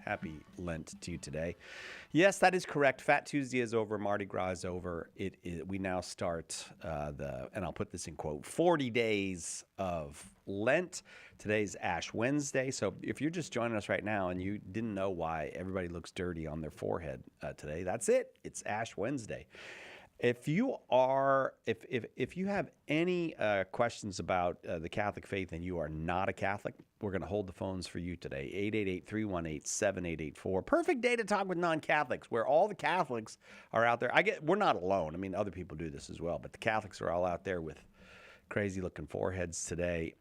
Happy Lent to you today. Yes, that is correct. Fat Tuesday is over. Mardi Gras is over. We now start and I'll put this in quote, 40 days of Lent. Today's Ash Wednesday. So if you're just joining us right now and you didn't know why everybody looks dirty on their forehead today, that's it. It's Ash Wednesday. If you have any questions about the Catholic faith and you are not a Catholic, we're going to hold the phones for you today. 888-318-7884. Perfect day to talk with non-Catholics, where all the Catholics are out there. We're not alone. I mean, other people do this as well, but the Catholics are all out there with crazy-looking foreheads today.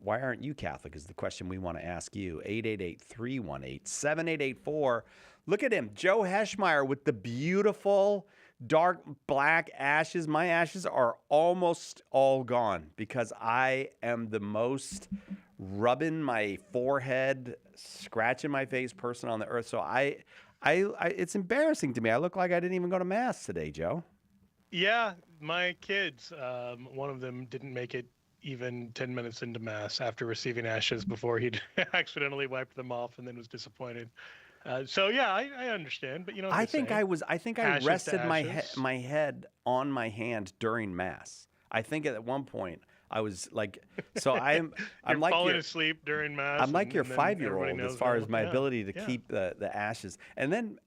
Why aren't you Catholic is the question we want to ask you. 888-318-7884. Look at him, Joe Heschmeyer, with the beautiful dark black ashes. My ashes are almost all gone because I am the most rubbing my forehead, scratching my face person on the earth. So it's embarrassing to me. I look like I didn't even go to Mass today, Joe. Yeah, my kids, one of them didn't make it even 10 minutes into Mass after receiving ashes before he'd accidentally wiped them off and then was disappointed. So yeah, I understand, but you know what I think I rested my head on my hand during Mass. I think at one point I was like, so I'm like falling asleep during Mass. I'm like your 5-year-old as far as my ability to keep the ashes. And then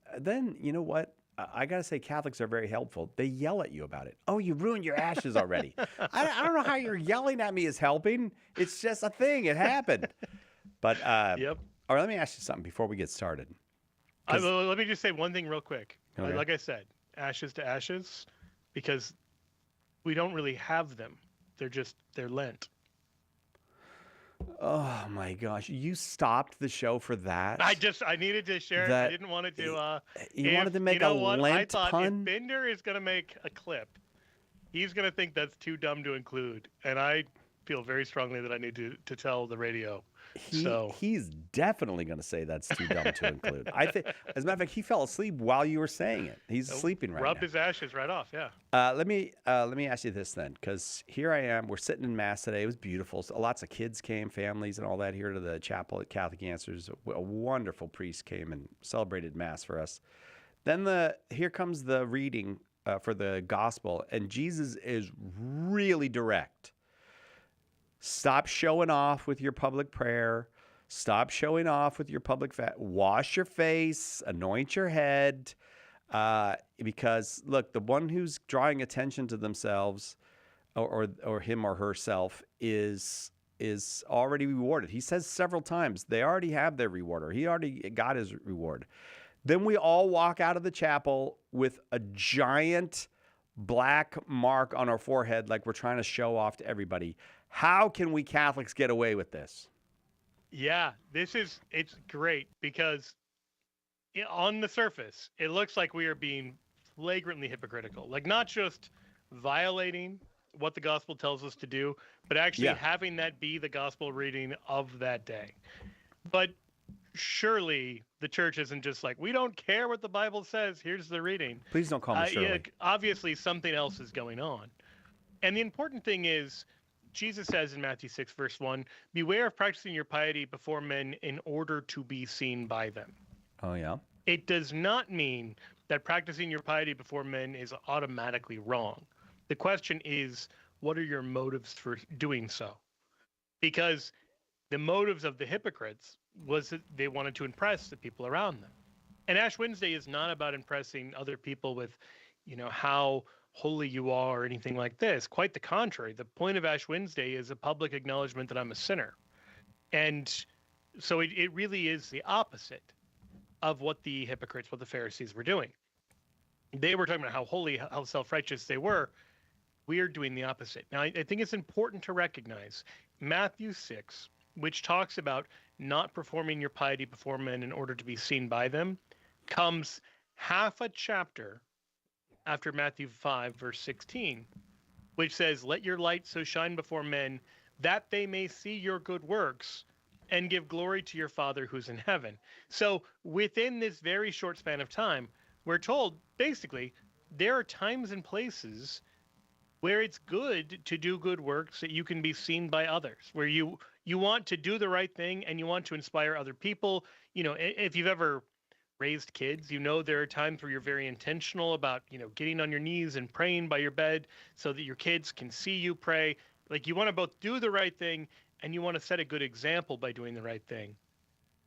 you know what? I got to say, Catholics are very helpful. They yell at you about it. Oh, you ruined your ashes already. I don't know how you're yelling at me is helping. It's just a thing. It happened. But yep. All right, let me ask you something before we get started. Let me just say one thing real quick. Okay. Like I said, ashes to ashes, because we don't really have them. They're Lent. Oh my gosh! You stopped the show for that. I needed to share it. I didn't want it to. You wanted to make a Lent I thought pun? If Bender is going to make a clip, he's going to think that's too dumb to include, and I feel very strongly that I need to tell the radio. He's definitely going to say that's too dumb to include. I think, as a matter of fact, he fell asleep while you were saying it. He's sleeping right now. Rubbed his ashes right off. Yeah. Let me ask you this then, because here I am. We're sitting in Mass today. It was beautiful. So lots of kids came, families, and all that here to the chapel at Catholic Answers. A wonderful priest came and celebrated Mass for us. Then here comes the reading for the gospel, and Jesus is really direct. Stop showing off with your public prayer. Stop showing off with your public wash your face, anoint your head. Because look, the one who's drawing attention to themselves or him or herself is already rewarded. He says several times they already have their reward, or he already got his reward. Then we all walk out of the chapel with a giant black mark on our forehead like we're trying to show off to everybody. How can we Catholics get away with this? Yeah, it's great because on the surface, it looks like we are being flagrantly hypocritical. Like not just violating what the gospel tells us to do, but actually having that be the gospel reading of that day. But surely the church isn't just like, we don't care what the Bible says, here's the reading. Please don't call me Shirley. Obviously, something else is going on. And the important thing is, Jesus says in Matthew 6, verse 1, beware of practicing your piety before men in order to be seen by them. Oh, yeah? It does not mean that practicing your piety before men is automatically wrong. The question is, what are your motives for doing so? Because the motives of the hypocrites was that they wanted to impress the people around them. And Ash Wednesday is not about impressing other people with, how holy you are or anything like this. Quite the contrary. The point of Ash Wednesday is a public acknowledgement that I'm a sinner. And so it really is the opposite of what the hypocrites, what the Pharisees were doing. They were talking about how holy, how self-righteous they were. We are doing the opposite. Now, I think it's important to recognize Matthew 6, which talks about not performing your piety before men in order to be seen by them, comes half a chapter after Matthew 5, verse 16, which says, let your light so shine before men that they may see your good works and give glory to your Father who's in heaven. So within this very short span of time, we're told, basically, there are times and places where it's good to do good works that you can be seen by others, where you want to do the right thing and you want to inspire other people. if you've ever raised kids, there are times where you're very intentional about, getting on your knees and praying by your bed so that your kids can see you pray. Like, you want to both do the right thing and you want to set a good example by doing the right thing.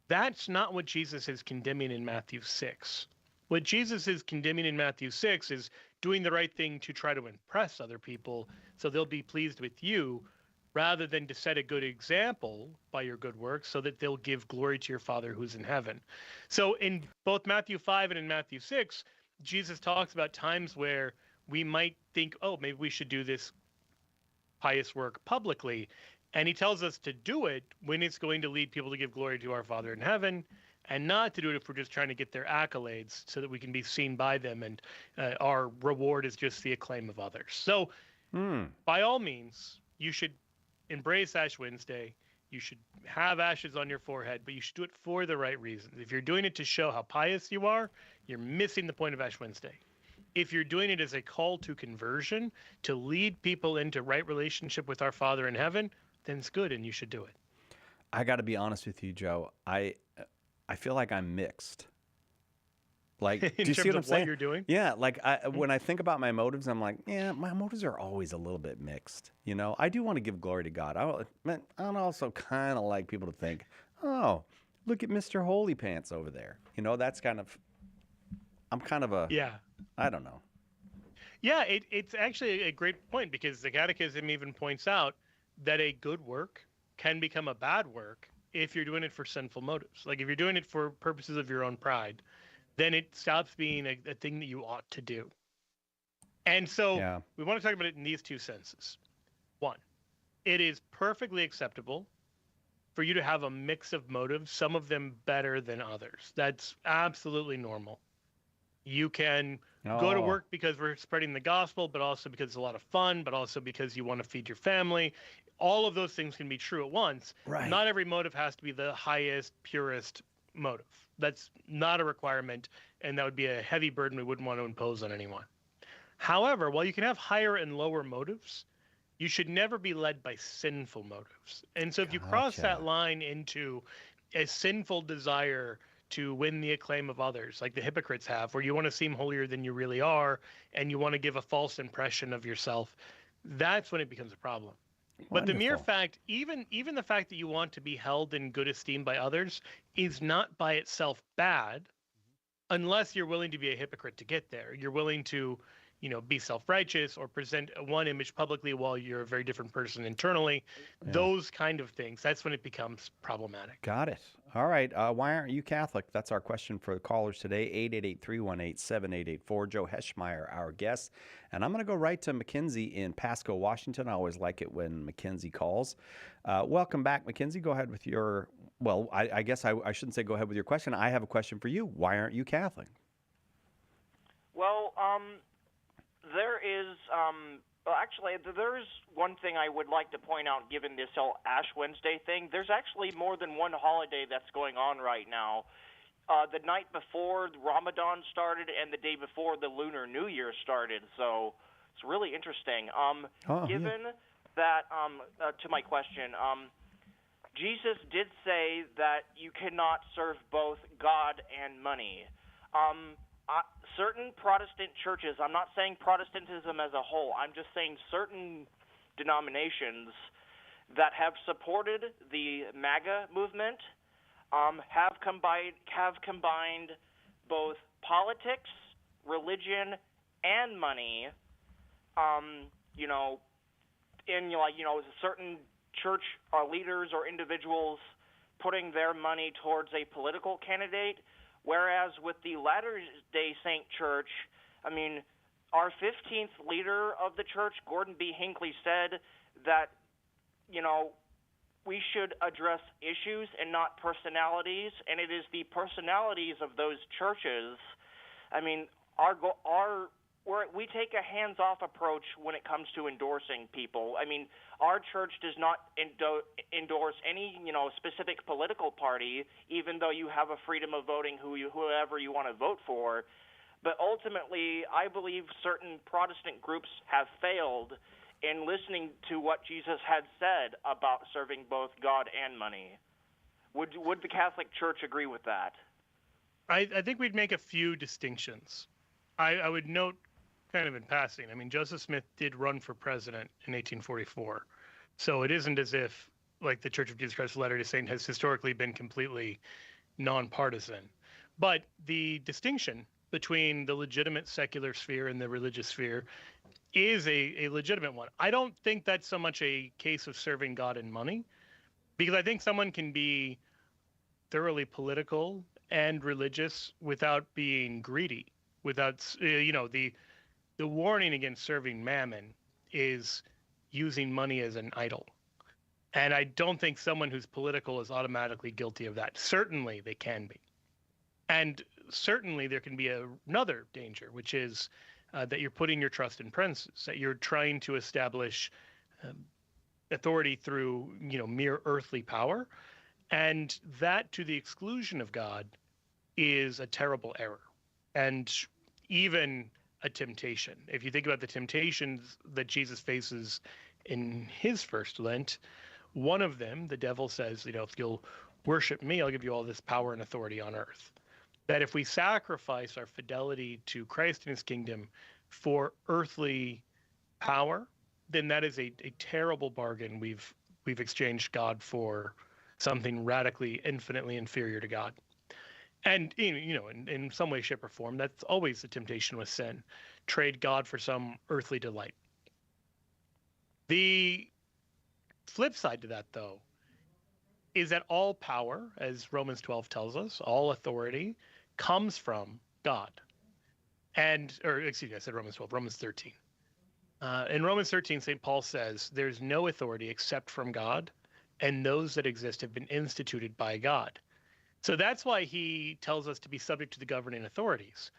That's not what Jesus is condemning in Matthew 6. What Jesus is condemning in Matthew 6 is doing the right thing to try to impress other people so they'll be pleased with you, rather than to set a good example by your good works so that they'll give glory to your Father who's in heaven. So in both Matthew 5 and in Matthew 6, Jesus talks about times where we might think, oh, maybe we should do this pious work publicly. And he tells us to do it when it's going to lead people to give glory to our Father in heaven, and not to do it if we're just trying to get their accolades so that we can be seen by them, and our reward is just the acclaim of others. So by all means, you should embrace Ash Wednesday. You should have ashes on your forehead, but you should do it for the right reasons. If you're doing it to show how pious you are, you're missing the point of Ash Wednesday. If you're doing it as a call to conversion, to lead people into right relationship with our Father in heaven, then it's good and you should do it. I got to be honest with you, Joe. I feel like I'm mixed. Like, do you see what I'm saying? What you're doing? Yeah, like when I think about my motives, I'm like, yeah, my motives are always a little bit mixed. I do want to give glory to God. I'd also kind of like people to think, oh, look at Mr. Holy Pants over there. That's I'm kind of I don't know. Yeah, it's actually a great point, because the Catechism even points out that a good work can become a bad work if you're doing it for sinful motives. Like, if you're doing it for purposes of your own pride, then it stops being a thing that you ought to do. And so we want to talk about it in these two senses. One, it is perfectly acceptable for you to have a mix of motives, some of them better than others. That's absolutely normal. You can go to work because we're spreading the gospel, but also because it's a lot of fun, but also because you want to feed your family. All of those things can be true at once. Right. Not every motive has to be the highest, purest motive. That's not a requirement, and that would be a heavy burden we wouldn't want to impose on anyone. However, while you can have higher and lower motives, you should never be led by sinful motives. And so if you cross that line into a sinful desire to win the acclaim of others, like the hypocrites have, where you want to seem holier than you really are, and you want to give a false impression of yourself, that's when it becomes a problem. Wonderful. But the mere fact, even the fact that you want to be held in good esteem by others, is not by itself bad, unless you're willing to be a hypocrite to get there. You're willing to, be self-righteous or present one image publicly while you're a very different person internally. Yeah. Those kind of things, that's when it becomes problematic. Got it. All right. Why aren't you Catholic? That's our question for the callers today. 888-318-7884. Joe Heschmeyer, our guest. And I'm going to go right to Mackenzie in Pasco, Washington. I always like it when Mackenzie calls. Welcome back, Mackenzie. Go ahead with your, well, I guess I shouldn't say go ahead with your question. I have a question for you. Why aren't you Catholic? Well, there's one thing I would like to point out, given this whole Ash Wednesday thing. There's actually more than one holiday that's going on right now. The night before Ramadan started and the day before the Lunar New Year started, so it's really interesting. Given that, to my question, Jesus did say that you cannot serve both God and money. Certain Protestant churches, I'm not saying Protestantism as a whole, I'm just saying certain denominations that have supported the MAGA movement have combined both politics, religion, and money. Certain church leaders or individuals putting their money towards a political candidate. Whereas with the Latter-day Saint Church, our 15th leader of the church, Gordon B. Hinckley, said that, we should address issues and not personalities, and it is the personalities of those churches. We take a hands-off approach when it comes to endorsing people. Our church does not endorse any, specific political party, even though you have a freedom of voting whoever you want to vote for. But ultimately, I believe certain Protestant groups have failed in listening to what Jesus had said about serving both God and money. Would the Catholic Church agree with that? I think we'd make a few distinctions. I would note, kind of in passing, I mean, Joseph Smith did run for president in 1844. So it isn't as if, like, the Church of Jesus Christ of Latter-day Saints has historically been completely nonpartisan. But the distinction between the legitimate secular sphere and the religious sphere is a legitimate one. I don't think that's so much a case of serving God and money, because I think someone can be thoroughly political and religious without being greedy, without, the warning against serving mammon is using money as an idol. And I don't think someone who's political is automatically guilty of that. Certainly they can be. And certainly there can be another danger, which is that you're putting your trust in princes, that you're trying to establish authority through, mere earthly power. And that, to the exclusion of God, is a terrible error and even a temptation. If you think about the temptations that Jesus faces in his first Lent, one of them, the devil says, if you'll worship me, I'll give you all this power and authority on earth. That if we sacrifice our fidelity to Christ and his kingdom for earthly power, then that is a terrible bargain. We've exchanged God for something radically, infinitely inferior to God. And, in some way, shape, or form, that's always the temptation with sin. Trade God for some earthly delight. The flip side to that, though, is that all power, as Romans 12 tells us, all authority comes from God. I said Romans 12, Romans 13. In Romans 13, St. Paul says, there's no authority except from God, and those that exist have been instituted by God. So that's why he tells us to be subject to the governing authorities.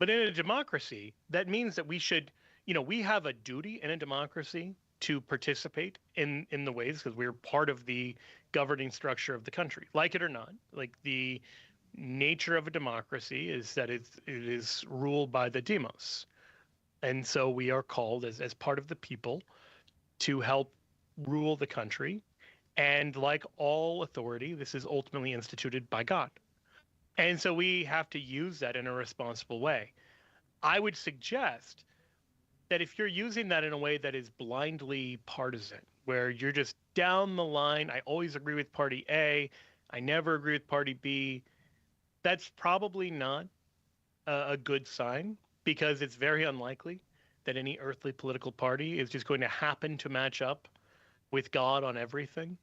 But in a democracy, that means that we should, we have a duty in a democracy to participate in the ways, because we're part of the governing structure of the country. Like it or not, like the nature of a democracy is that it is ruled by the demos. And so we are called as part of the people to help rule the country. And like all authority, this is ultimately instituted by God. And so we have to use that in a responsible way. I would suggest that if you're using that in a way that is blindly partisan, where you're just down the line, I always agree with party A, I never agree with party B, that's probably not a good sign, because it's very unlikely that any earthly political party is just going to happen to match up with God on everything.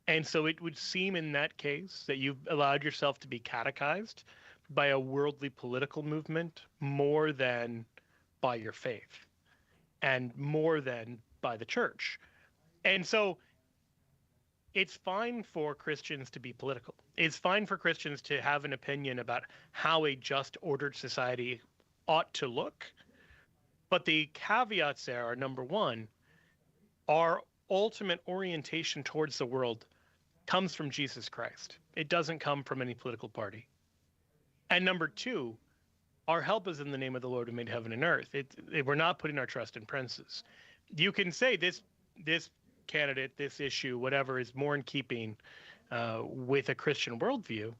And so it would seem in that case that you've allowed yourself to be catechized by a worldly political movement more than by your faith and more than by the church. And so it's fine for Christians to be political. It's fine for Christians to have an opinion about how a just ordered society ought to look. But the caveats there are, number one, our ultimate orientation towards the world comes from Jesus Christ. It doesn't come from any political party. And number two, our help is in the name of the Lord who made heaven and earth. We're not putting our trust in princes. You can say this candidate, this issue, whatever, is more in keeping with a Christian worldview.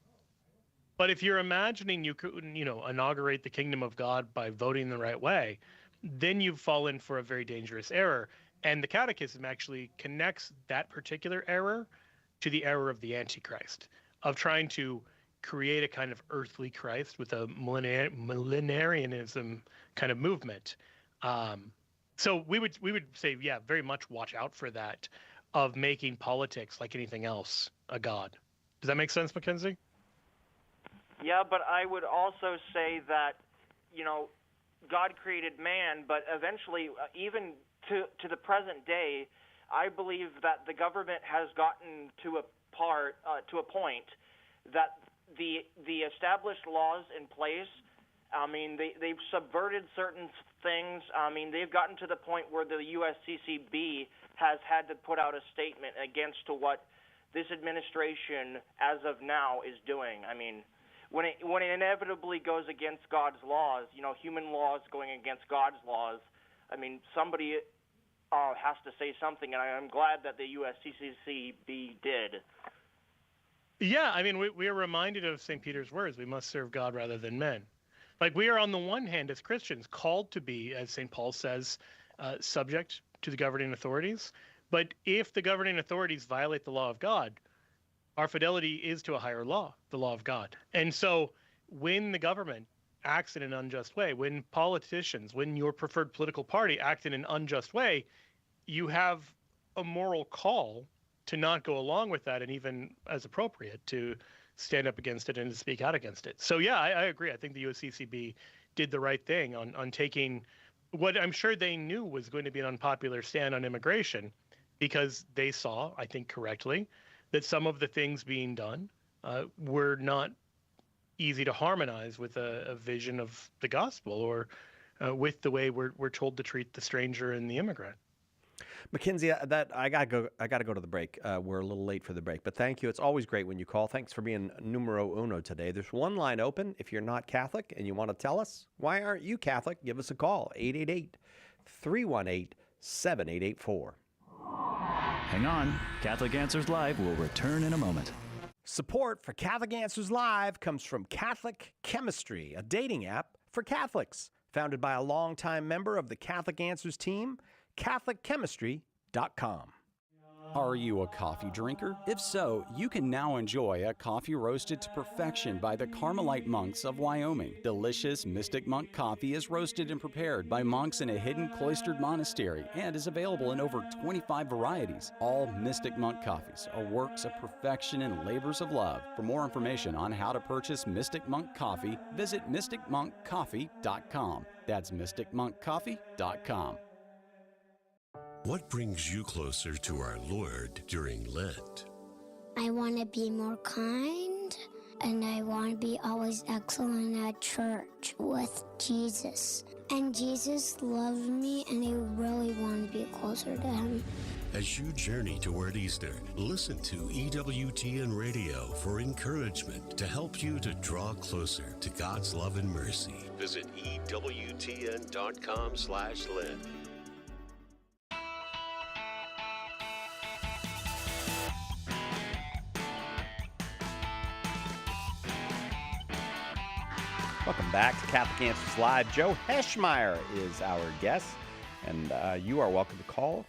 But if you're imagining you could, inaugurate the kingdom of God by voting the right way, then you've fallen for a very dangerous error. And the Catechism actually connects that particular error to the error of the Antichrist, of trying to create a kind of earthly Christ with a millenarianism kind of movement. So we would say, yeah, very much watch out for that, of making politics, like anything else, a god. Does that make sense, Mackenzie? Yeah, but I would also say that, God created man, but eventually, even to the present day, I believe that the government has gotten to a point that the established laws in place, they've subverted certain things. They've gotten to the point where the USCCB has had to put out a statement against to what this administration, as of now, is doing. When it inevitably goes against God's laws, human laws going against God's laws, somebody has to say something, and I'm glad that the USCCB did. Yeah, I mean, we are reminded of St. Peter's words, we must serve God rather than men. Like, we are on the one hand, as Christians, called to be, as St. Paul says, subject to the governing authorities. But if the governing authorities violate the law of God, our fidelity is to a higher law, the law of God. And so when the government acts in an unjust way, when politicians, when your preferred political party act in an unjust way, you have a moral call to not go along with that, and even as appropriate to stand up against it and to speak out against it. So yeah, I agree. I think the USCCB did the right thing on taking what I'm sure they knew was going to be an unpopular stand on immigration, because they saw, I think correctly, that some of the things being done were not easy to harmonize with a vision of the gospel, or with the way we're told to treat the stranger and the immigrant. Mackenzie, that I gotta go to the break. We're a little late for the break, but thank you. It's always great when you call. Thanks for being numero uno today. There's one line open. If you're not Catholic and you want to tell us why aren't you Catholic, give us a call. 888-318-7884. Hang on. Catholic Answers Live will return in a moment. Support for Catholic Answers Live comes from Catholic Chemistry, a dating app for Catholics. Founded by a longtime member of the Catholic Answers team, CatholicChemistry.com. Are you a coffee drinker? If so, you can now enjoy a coffee roasted to perfection by the Carmelite monks of Wyoming. Delicious Mystic Monk coffee is roasted and prepared by monks in a hidden cloistered monastery and is available in over 25 varieties. All Mystic Monk coffees are works of perfection and labors of love. For more information on how to purchase Mystic Monk coffee, visit mysticmonkcoffee.com. That's mysticmonkcoffee.com. What brings you closer to our Lord during Lent? I want to be more kind, and I want to be always excellent at church with Jesus. And Jesus loves me, and I really want to be closer to him. As you journey toward Easter, listen to EWTN Radio for encouragement to help you to draw closer to God's love and mercy. Visit EWTN.com/Lent. Welcome back to Catholic Answers Live. Joe Heschmeyer is our guest, and you are welcome to call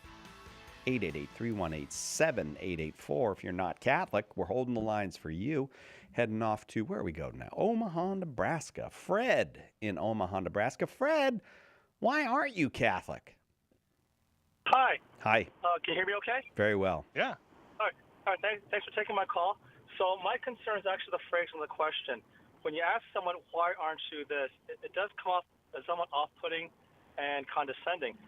888-318-7884. If you're not Catholic, we're holding the lines for you. Heading off to, where we go now? Omaha, Nebraska. Fred in Omaha, Nebraska. Fred, why aren't you Catholic? Hi. Hi. Can you hear me okay? Very well. Yeah. All right. Thanks for taking my call. So my concern is actually the phrase of the question. When you ask someone, why aren't you this, it does come off as somewhat off-putting and condescending.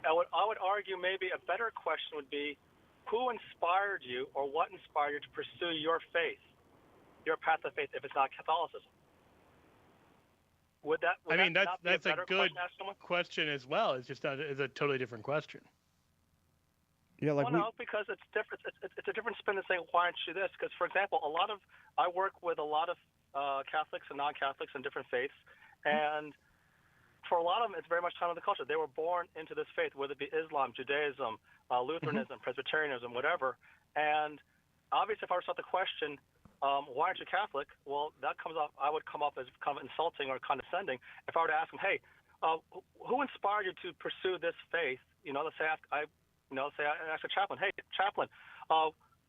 I would argue maybe a better question would be, who inspired you, or what inspired you to pursue your faith, your path of faith, if it's not Catholicism? That's a good question as well. It's just it's a totally different question. Yeah, no, because it's different. It's a different spin than saying, why aren't you this? Because, for example, I work with a lot of Catholics and non-Catholics and different faiths, and for a lot of them, it's very much time of the culture. They were born into this faith, whether it be Islam, Judaism, Lutheranism, Presbyterianism, whatever. And obviously, if I were to start the question, why aren't you Catholic? Well, I would come up as kind of insulting or condescending if I were to ask them, hey, who inspired you to pursue this faith? Let's say I ask a chaplain, hey, chaplain,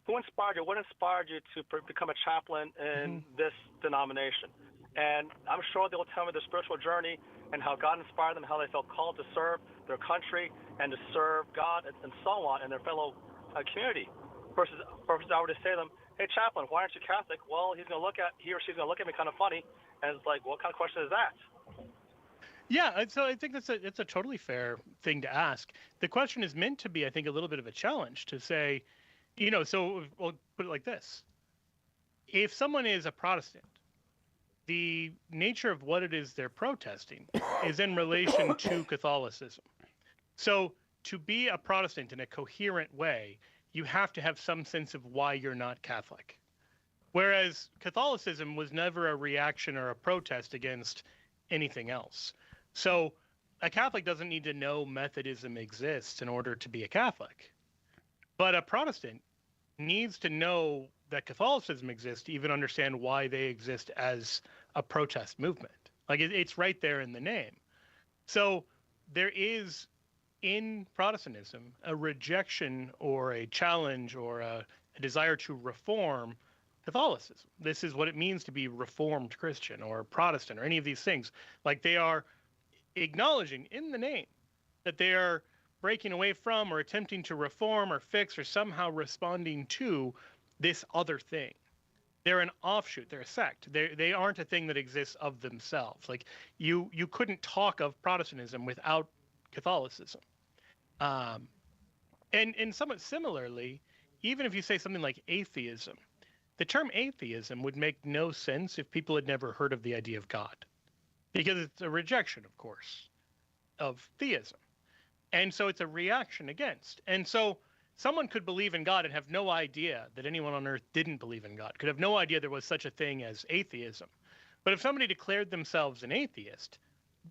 who inspired you? What inspired you to become a chaplain in this denomination? And I'm sure they'll tell me their spiritual journey and how God inspired them, how they felt called to serve their country and to serve God and so on and their fellow community. Versus I were to say to them, hey, chaplain, why aren't you Catholic? Well, he or she's going to look at me kind of funny, and it's like, what kind of question is that? Yeah, so I think it's a totally fair thing to ask. The question is meant to be, I think, a little bit of a challenge to say, so we'll put it like this. If someone is a Protestant, the nature of what it is they're protesting is in relation to Catholicism. So to be a Protestant in a coherent way, you have to have some sense of why you're not Catholic. Whereas Catholicism was never a reaction or a protest against anything else. So a Catholic doesn't need to know Methodism exists in order to be a Catholic. But a Protestant needs to know that Catholicism exists to even understand why they exist as a protest movement. Like it's right there in the name. So there is in Protestantism a rejection or a challenge or a desire to reform Catholicism. This is what it means to be Reformed Christian or Protestant or any of these things. Like they are acknowledging in the name that they are breaking away from or attempting to reform or fix or somehow responding to this other thing. They're an offshoot. They're a sect. They aren't a thing that exists of themselves. Like you couldn't talk of Protestantism without Catholicism. And somewhat similarly, even if you say something like atheism, the term atheism would make no sense if people had never heard of the idea of God, because it's a rejection, of course, of theism. And so it's a reaction against. And so someone could believe in God and have no idea that anyone on earth didn't believe in God, could have no idea there was such a thing as atheism. But if somebody declared themselves an atheist,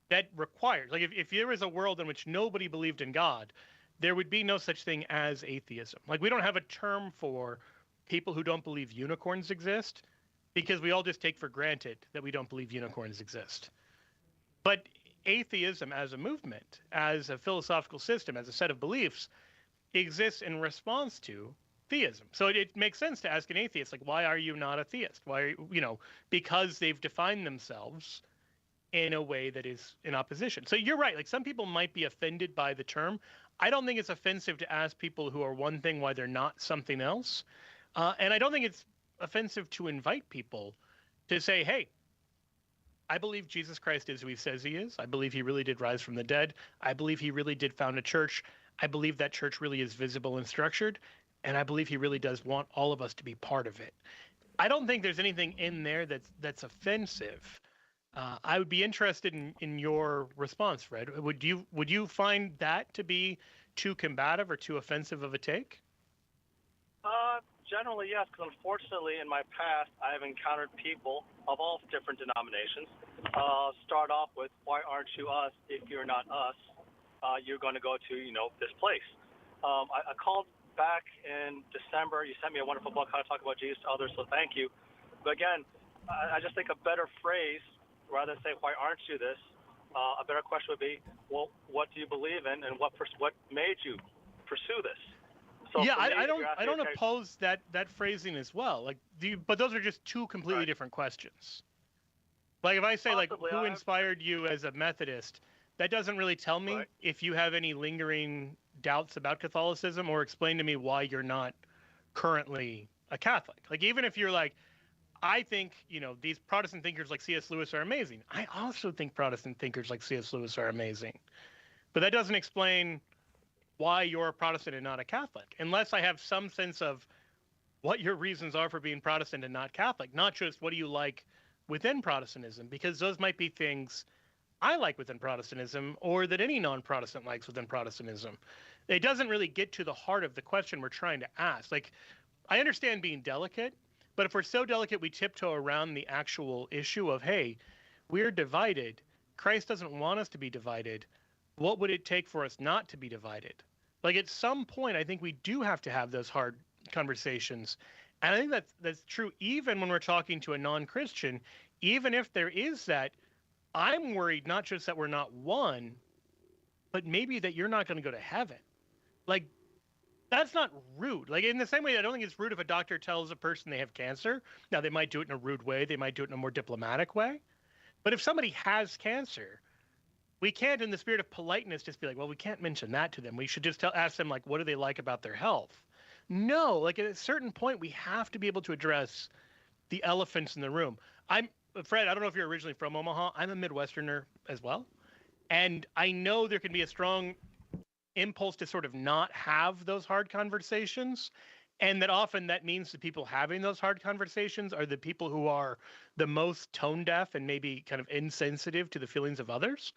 that requires, like if there was a world in which nobody believed in God, there would be no such thing as atheism. Like we don't have a term for people who don't believe unicorns exist, because we all just take for granted that we don't believe unicorns exist. But atheism as a movement, as a philosophical system, as a set of beliefs, exists in response to theism. So it makes sense to ask an atheist, like, why are you not a theist? Why are you, because they've defined themselves in a way that is in opposition. So you're right. Like some people might be offended by the term. I don't think it's offensive to ask people who are one thing why they're not something else. And I don't think it's offensive to invite people to say, hey, I believe Jesus Christ is who he says he is. I believe he really did rise from the dead. I believe he really did found a church. I believe that church really is visible and structured. And I believe he really does want all of us to be part of it. I don't think there's anything in there that's offensive. I would be interested in your response, Fred. Would you find that to be too combative or too offensive of a take? Generally, yes, because unfortunately in my past, I have encountered people of all different denominations start off with, why aren't you us? If you're not us, you're going to go to, this place. I called back in December. You sent me a wonderful book, How to Talk About Jesus to Others, so thank you. But again, I just think a better phrase, rather than say, why aren't you this? A better question would be, well, what do you believe in, and what made you pursue this? So yeah, me, I don't oppose that phrasing as well. Like, but those are just two completely different questions. Like if I say Possibly, who inspired you as a Methodist, that doesn't really tell me if you have any lingering doubts about Catholicism, or explain to me why you're not currently a Catholic. Like even if you're like, I think, these Protestant thinkers like C.S. Lewis are amazing. I also think Protestant thinkers like C.S. Lewis are amazing. But that doesn't explain why you're a Protestant and not a Catholic, unless I have some sense of what your reasons are for being Protestant and not Catholic, not just what do you like within Protestantism, because those might be things I like within Protestantism or that any non-Protestant likes within Protestantism. It doesn't really get to the heart of the question we're trying to ask. Like, I understand being delicate, but if we're so delicate we tiptoe around the actual issue of, hey, we're divided. Christ doesn't want us to be divided. What would it take for us not to be divided? Like at some point, I think we do have to have those hard conversations. And I think that's true even when we're talking to a non-Christian, even if there is that, I'm worried not just that we're not one, but maybe that you're not going to go to heaven. Like, that's not rude. Like in the same way, I don't think it's rude if a doctor tells a person they have cancer. Now, they might do it in a rude way. They might do it in a more diplomatic way. But if somebody has cancer, we can't, in the spirit of politeness, just be like, well, we can't mention that to them. We should just ask them, like, what do they like about their health? No, like at a certain point, we have to be able to address the elephants in the room. Fred, I don't know if you're originally from Omaha. I'm a Midwesterner as well. And I know there can be a strong impulse to sort of not have those hard conversations. And that often that means the people having those hard conversations are the people who are the most tone deaf and maybe kind of insensitive to the feelings of others.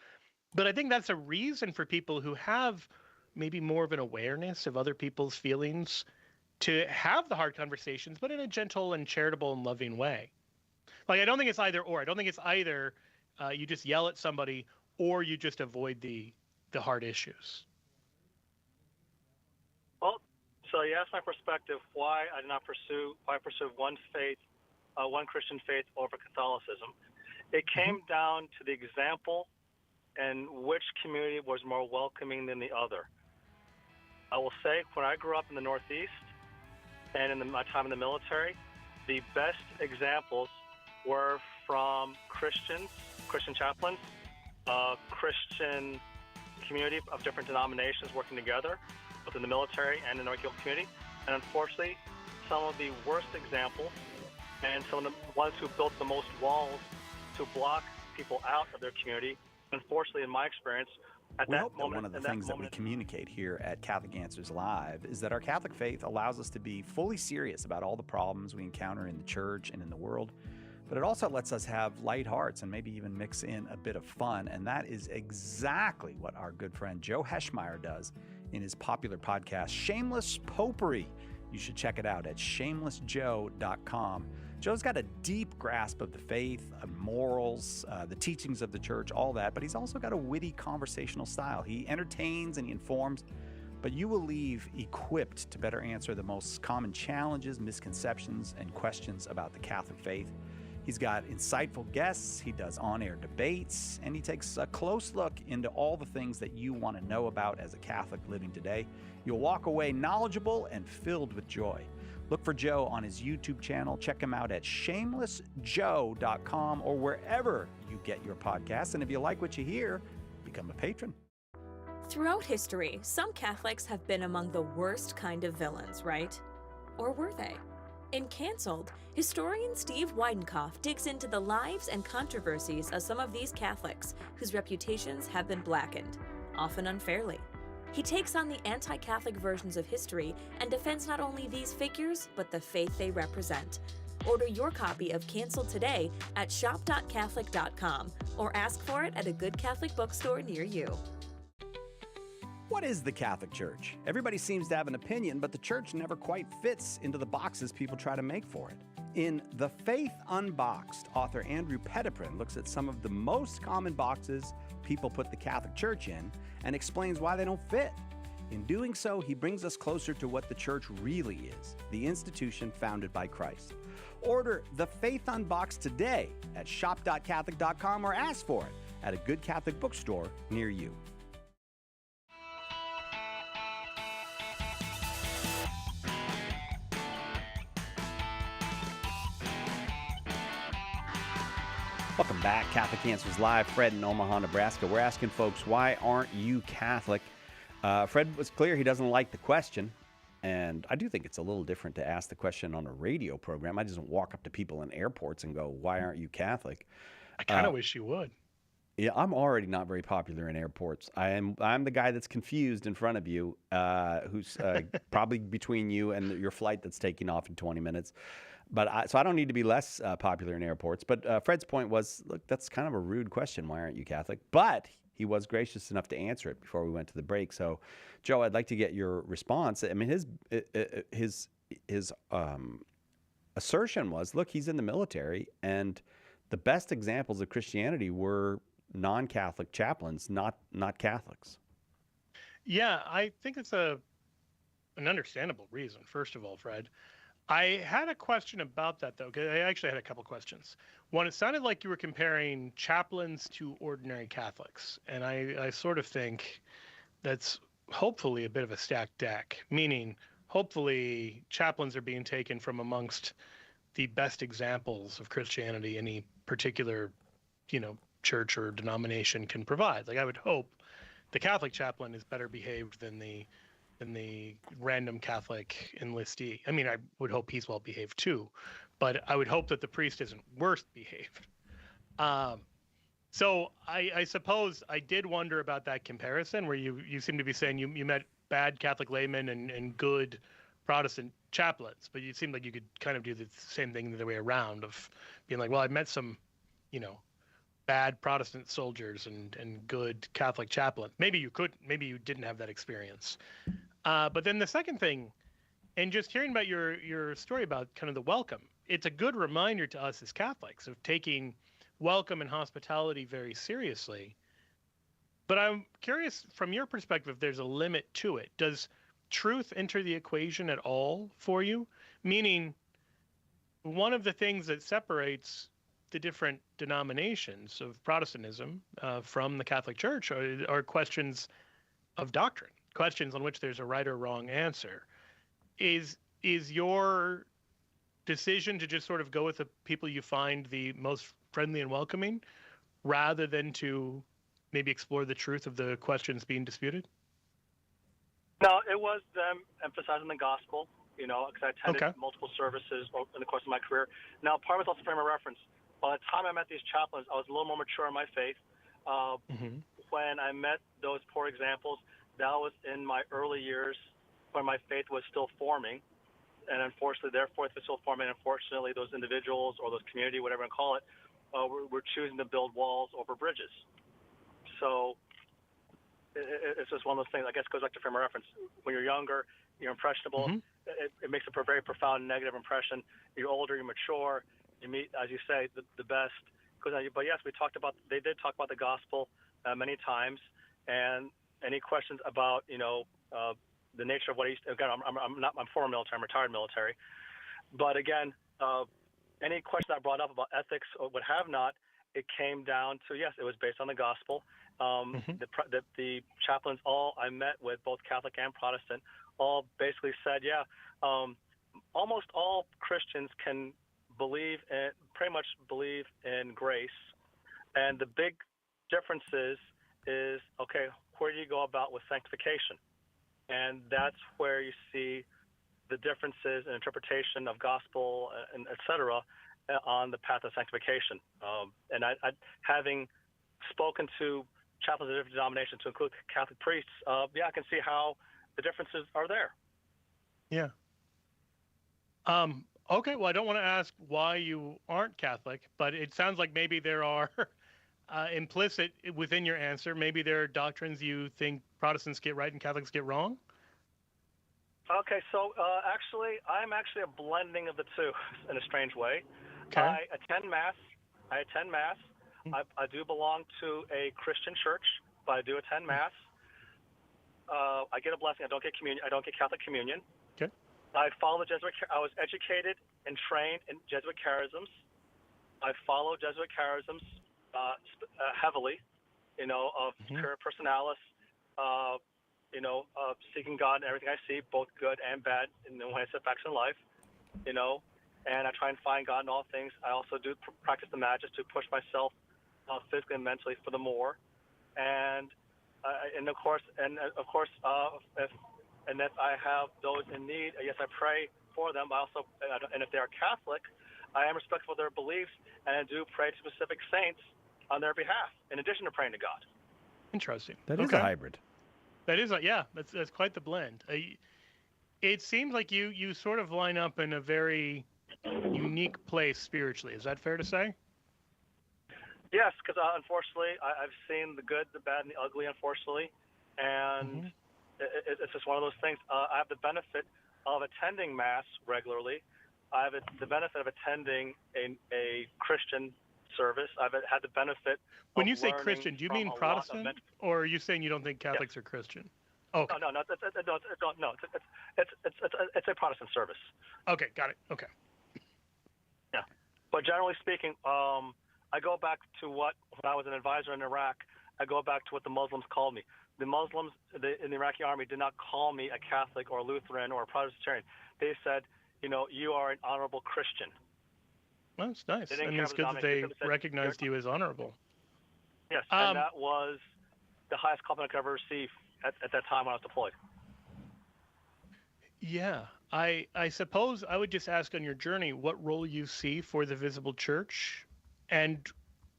But I think that's a reason for people who have maybe more of an awareness of other people's feelings to have the hard conversations, but in a gentle and charitable and loving way. Like, I don't think it's either or. I don't think it's either you just yell at somebody or you just avoid the hard issues. Well, So you asked my perspective why I pursue one faith, one Christian faith over Catholicism. It came down to the example and which community was more welcoming than the other. I will say, when I grew up in the Northeast and in my time in the military, the best examples were from Christian chaplains, Christian community of different denominations working together, both in the military and in the regular community. And unfortunately, some of the worst examples and some of the ones who built the most walls to block people out of their community, unfortunately, in my experience, at We that hope that moment, one of the things that we communicate here at Catholic Answers Live is that our Catholic faith allows us to be fully serious about all the problems we encounter in the church and in the world, but it also lets us have light hearts and maybe even mix in a bit of fun, and that is exactly what our good friend Joe Heschmeyer does in his popular podcast, Shameless Popery. You should check it out at shamelessjoe.com. Joe's got a deep grasp of the faith, morals, the teachings of the church, all that, but he's also got a witty conversational style. He entertains and he informs, but you will leave equipped to better answer the most common challenges, misconceptions, and questions about the Catholic faith. He's got insightful guests, he does on-air debates, and he takes a close look into all the things that you want to know about as a Catholic living today. You'll walk away knowledgeable and filled with joy. Look for Joe on his YouTube channel. Check him out at shamelessjoe.com or wherever you get your podcasts. And if you like what you hear, become a patron. Throughout history, some Catholics have been among the worst kind of villains, right? Or were they? In Cancelled, historian Steve Weidenkopf digs into the lives and controversies of some of these Catholics whose reputations have been blackened, often unfairly. He takes on the anti-Catholic versions of history and defends not only these figures, but the faith they represent. Order your copy of Cancelled today at shop.catholic.com or ask for it at a good Catholic bookstore near you. What is the Catholic Church? Everybody seems to have an opinion, but the church never quite fits into the boxes people try to make for it. In The Faith Unboxed, author Andrew Petiprin looks at some of the most common boxes people put the Catholic Church in and explains why they don't fit. In doing so, he brings us closer to what the church really is, the institution founded by Christ. Order The Faith Unboxed today at shop.catholic.com or ask for it at a good Catholic bookstore near you. Welcome back, Catholic Answers Live. Fred in Omaha, Nebraska. We're asking folks, why aren't you Catholic? Fred was clear he doesn't like the question, and I do think it's a little different to ask the question on a radio program. I just don't walk up to people in airports and go, why aren't you Catholic? I kind of wish you would. Yeah, I'm already not very popular in airports. I'm the guy that's confused in front of you, who's probably between you and your flight that's taking off in 20 minutes. So I don't need to be less popular in airports. But Fred's point was, look, that's kind of a rude question. Why aren't you Catholic? But he was gracious enough to answer it before we went to the break. So, Joe, I'd like to get your response. I mean, his assertion was, look, he's in the military, and the best examples of Christianity were non-Catholic chaplains, not Catholics. Yeah, I think it's an understandable reason, first of all, Fred. I had a question about that, though, because I actually had a couple questions. One, it sounded like you were comparing chaplains to ordinary Catholics, and I sort of think that's hopefully a bit of a stacked deck, meaning hopefully chaplains are being taken from amongst the best examples of Christianity any particular, church or denomination can provide. Like, I would hope the Catholic chaplain is better behaved than the random Catholic enlistee. I mean, I would hope he's well behaved too, but I would hope that the priest isn't worse behaved. So I suppose I did wonder about that comparison where you seem to be saying you met bad Catholic laymen and good Protestant chaplains, but you seem like you could kind of do the same thing the other way around of being like, well, I met some, bad Protestant soldiers and good Catholic chaplains. Maybe you didn't have that experience. But then the second thing, and just hearing about your story about kind of the welcome, it's a good reminder to us as Catholics of taking welcome and hospitality very seriously. But I'm curious, from your perspective, if there's a limit to it. Does truth enter the equation at all for you? Meaning, one of the things that separates the different denominations of Protestantism from the Catholic Church are questions of doctrine, questions on which there's a right or wrong answer. Is your decision to just sort of go with the people you find the most friendly and welcoming, rather than to maybe explore the truth of the questions being disputed? No, it was them emphasizing the gospel, because I attended multiple services in the course of my career. Now, part of it's also frame of reference. By the time I met these chaplains, I was a little more mature in my faith. When I met those poor examples, that was in my early years when my faith was still forming. And unfortunately, their faith was still forming. Unfortunately, those individuals or those community, whatever you call it, were choosing to build walls over bridges. So it's just one of those things. I guess it goes back to frame of reference. When you're younger, you're impressionable. It makes a very profound negative impression. You're older, you're mature. You meet, as you say, the best. But yes, they did talk about the gospel many times. And any questions about, the nature of what again, I'm former military, I'm retired military. But again, any question I brought up about ethics or what have not, it came down to, yes, it was based on the gospel. The chaplains I met with, both Catholic and Protestant, all basically said, almost all Christians can pretty much believe in grace. And the big difference is, okay, where do you go about with sanctification? And that's where you see the differences in interpretation of gospel, and et cetera, on the path of sanctification. And I having spoken to chaplains of different denominations, to include Catholic priests, I can see how the differences are there. Yeah. Okay, well, I don't want to ask why you aren't Catholic, but it sounds like maybe there are implicit within your answer, maybe there are doctrines you think Protestants get right and Catholics get wrong? Okay, so actually, I'm actually a blending of the two in a strange way. Okay. I attend Mass. I do belong to a Christian church, but I do attend Mass. I get a blessing. I don't get communion. I don't get Catholic communion. Okay. I follow the Jesuit. I was educated and trained in Jesuit charisms. I follow Jesuit charisms heavily, of pure personalis, seeking God in everything I see, both good and bad, and when I set facts in life, and I try and find God in all things. I also do practice the Magus to push myself physically and mentally for the more, and of course, if I have those in need, yes, I pray for them. I also, and if they are Catholic, I am respectful of their beliefs, and I do pray to specific saints on their behalf, in addition to praying to God. Interesting. That is a hybrid. That is that's quite the blend. It seems like you sort of line up in a very unique place spiritually. Is that fair to say? Yes, because unfortunately, I've seen the good, the bad, and the ugly, unfortunately, and it's just one of those things. I have the benefit of attending Mass regularly. I have the benefit of attending a Christian service. I've had the benefit. When you say Christian, do you mean Protestant, or are you saying you don't think Catholics are Christian? Oh, okay. No. It's a Protestant service. Okay, got it. Okay. Yeah, but generally speaking, I go back to when I was an advisor in Iraq. I go back to what the Muslims called me. The Muslims in the Iraqi army did not call me a Catholic or a Lutheran or a Presbyterian. They said, you are an honorable Christian. Well, that's nice. And it's good that they recognized you as honorable. Yes, and that was the highest compliment I could ever received at that time when I was deployed. Yeah. I suppose I would just ask on your journey what role you see for the visible church and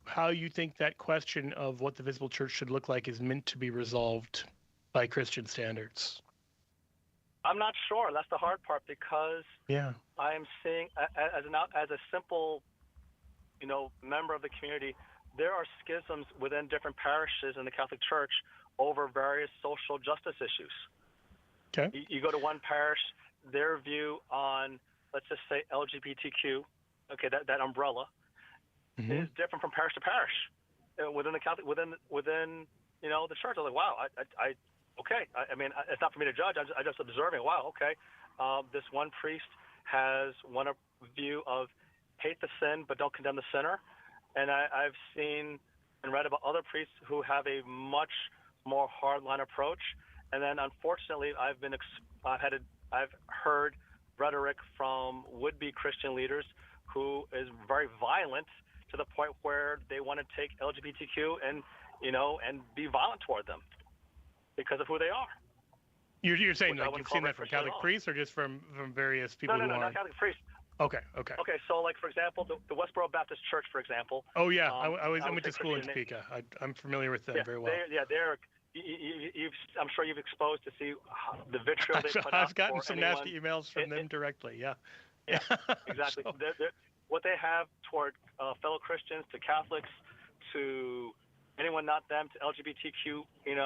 how you think that question of what the visible church should look like is meant to be resolved by Christian standards. I'm not sure. That's the hard part, because I am seeing as a simple, member of the community, there are schisms within different parishes in the Catholic Church over various social justice issues. Okay. You go to one parish, their view on, let's just say, LGBTQ, that umbrella, is different from parish to parish within the Catholic within the church. I was like, wow, okay. I mean, it's not for me to judge. I'm just observing. Wow, okay. This one priest has one view of hate the sin but don't condemn the sinner, and I've seen and read about other priests who have a much more hardline approach. And then, unfortunately, I've heard rhetoric from would-be Christian leaders who is very violent to the point where they want to take LGBTQ and be violent toward them because of who they are. You're saying like you've seen that from Catholic priests or just from various people who No, are... not Catholic priests. Okay. Okay, so like, for example, the Westboro Baptist Church, for example. Oh, yeah. I went to school in Topeka. I'm familiar with them very well. I'm sure you've exposed to see the vitriol they put out. I've gotten some nasty emails from them directly, yeah. Yeah, exactly. So, what they have toward fellow Christians, to Catholics, to anyone not them, to LGBTQ, it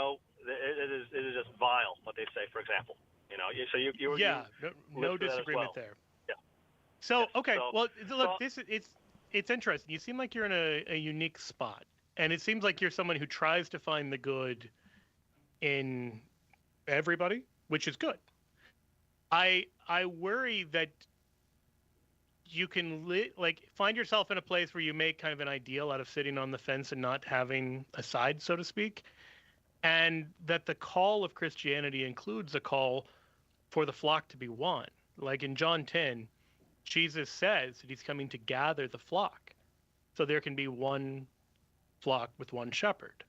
is just vile what they say, for example. No disagreement there. Yeah. So, okay, so, well, look, it's interesting. You seem like you're in a unique spot, and it seems like you're someone who tries to find the good in everybody, which is good. I worry that you can find yourself in a place where you make kind of an ideal out of sitting on the fence and not having a side, so to speak, and that the call of Christianity includes a call for the flock to be one. Like in John 10, Jesus says that he's coming to gather the flock, so there can be one flock with one shepherd.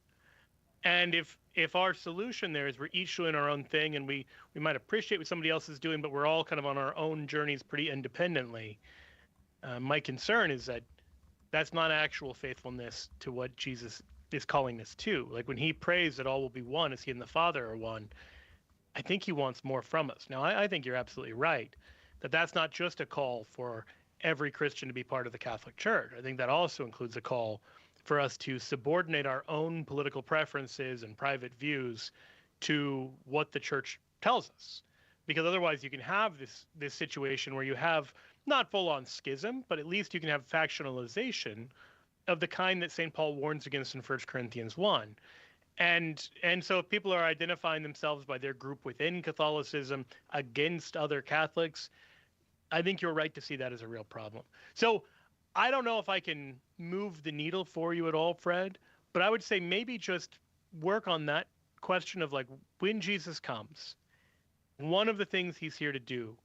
And if our solution there is we're each doing our own thing, and we might appreciate what somebody else is doing, but we're all kind of on our own journeys pretty independently, my concern is that that's not actual faithfulness to what Jesus is calling us to. Like when he prays that all will be one as he and the Father are one, I think he wants more from us. Now, I think you're absolutely right that that's not just a call for every Christian to be part of the Catholic Church. I think that also includes a call for us to subordinate our own political preferences and private views to what the Church tells us. Because otherwise you can have this situation where you have not full-on schism, but at least you can have factionalization of the kind that St. Paul warns against in 1 Corinthians 1. And so if people are identifying themselves by their group within Catholicism against other Catholics, I think you're right to see that as a real problem. So I don't know if I can move the needle for you at all, Fred, but I would say maybe just work on that question of like when Jesus comes, one of the things he's here to do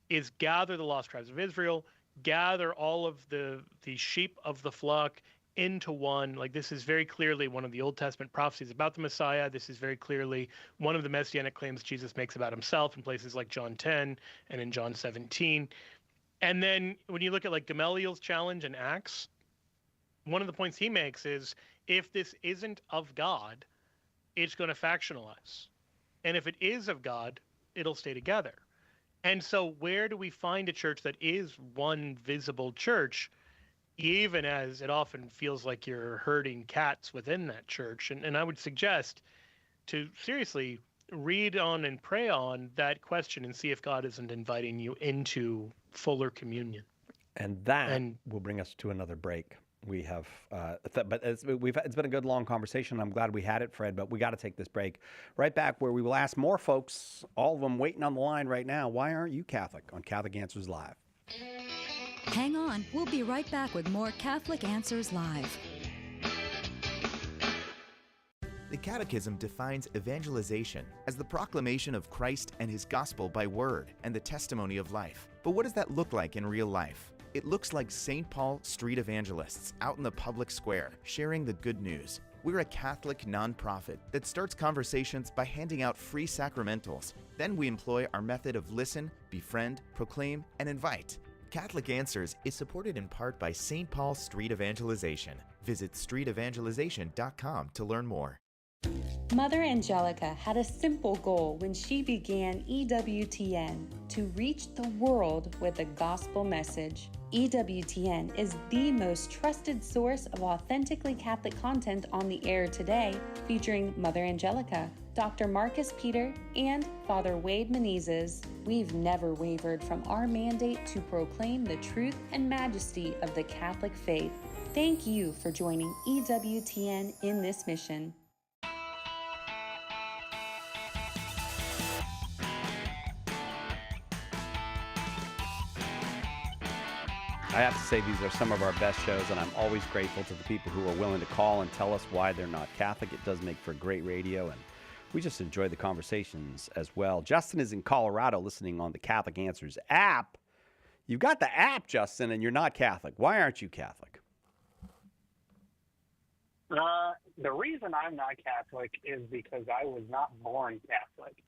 is gather the lost tribes of Israel, gather all of the sheep of the flock into one. Like this is very clearly one of the Old Testament prophecies about the Messiah. This is very clearly one of the messianic claims Jesus makes about himself in places like John 10 and in John 17. And then when you look at like Gamaliel's challenge in Acts, one of the points he makes is if this isn't of God, it's going to factionalize. And if it is of God, it'll stay together. And so where do we find a church that is one visible church, even as it often feels like you're herding cats within that church? And I would suggest to seriously read on and pray on that question and see if God isn't inviting you into fuller communion. And that will bring us to another break. We have, but it's been a good long conversation. I'm glad we had it, Fred, but we got to take this break. Right back where we will ask more folks, all of them waiting on the line right now, why aren't you Catholic on Catholic Answers Live? Hang on. We'll be right back with more Catholic Answers Live. The Catechism defines evangelization as the proclamation of Christ and his gospel by word and the testimony of life. But what does that look like in real life? It looks like St. Paul street evangelists out in the public square sharing the good news. We're a Catholic nonprofit that starts conversations by handing out free sacramentals. Then we employ our method of listen, befriend, proclaim, and invite. Catholic Answers is supported in part by St. Paul Street Evangelization. Visit streetevangelization.com to learn more. Mother Angelica had a simple goal when she began EWTN: to reach the world with a gospel message. EWTN is the most trusted source of authentically Catholic content on the air today, featuring Mother Angelica, Dr. Marcus Peter, and Father Wade Menezes. We've never wavered from our mandate to proclaim the truth and majesty of the Catholic faith. Thank you for joining EWTN in this mission. I have to say these are some of our best shows, and I'm always grateful to the people who are willing to call and tell us why they're not Catholic. It does make for great radio, and we just enjoy the conversations as well. Justin is in Colorado listening on the Catholic Answers app. You've got the app, Justin, and you're not Catholic. Why aren't you Catholic? The reason I'm not Catholic is because I was not born Catholic.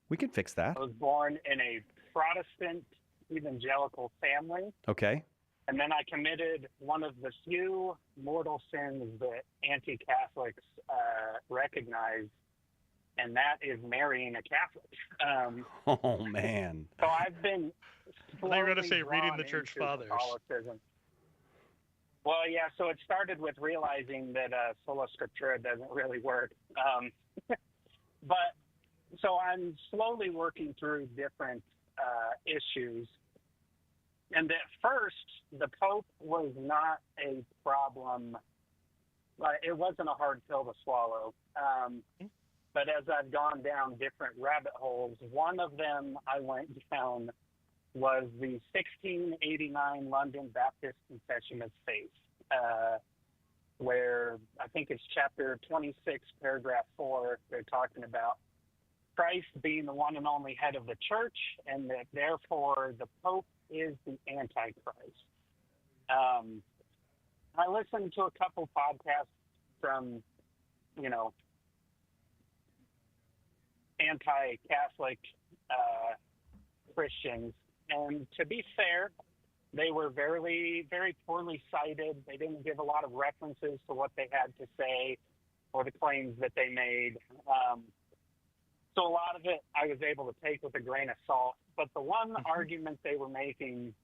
We can fix that. I was born in a Protestant evangelical family. Okay. And then I committed one of the few mortal sins that anti-Catholics recognize, and that is marrying a Catholic. Oh, man. So I've been They were going to say reading the church fathers. Catholicism. Well, yeah, so it started with realizing that sola scriptura doesn't really work. But so I'm slowly working through different issues. And at first, the Pope was not a problem. It wasn't a hard pill to swallow. But as I've gone down different rabbit holes, one of them I went down was the 1689 London Baptist Confession of Faith, where I think it's chapter 26, paragraph 4, they're talking about Christ being the one and only head of the church, and that therefore the Pope is the Antichrist. I listened to a couple podcasts from, anti-Catholic Christians, and to be fair, they were very, very poorly cited. They didn't give a lot of references to what they had to say or the claims that they made. So a lot of it I was able to take with a grain of salt. But the one argument they were making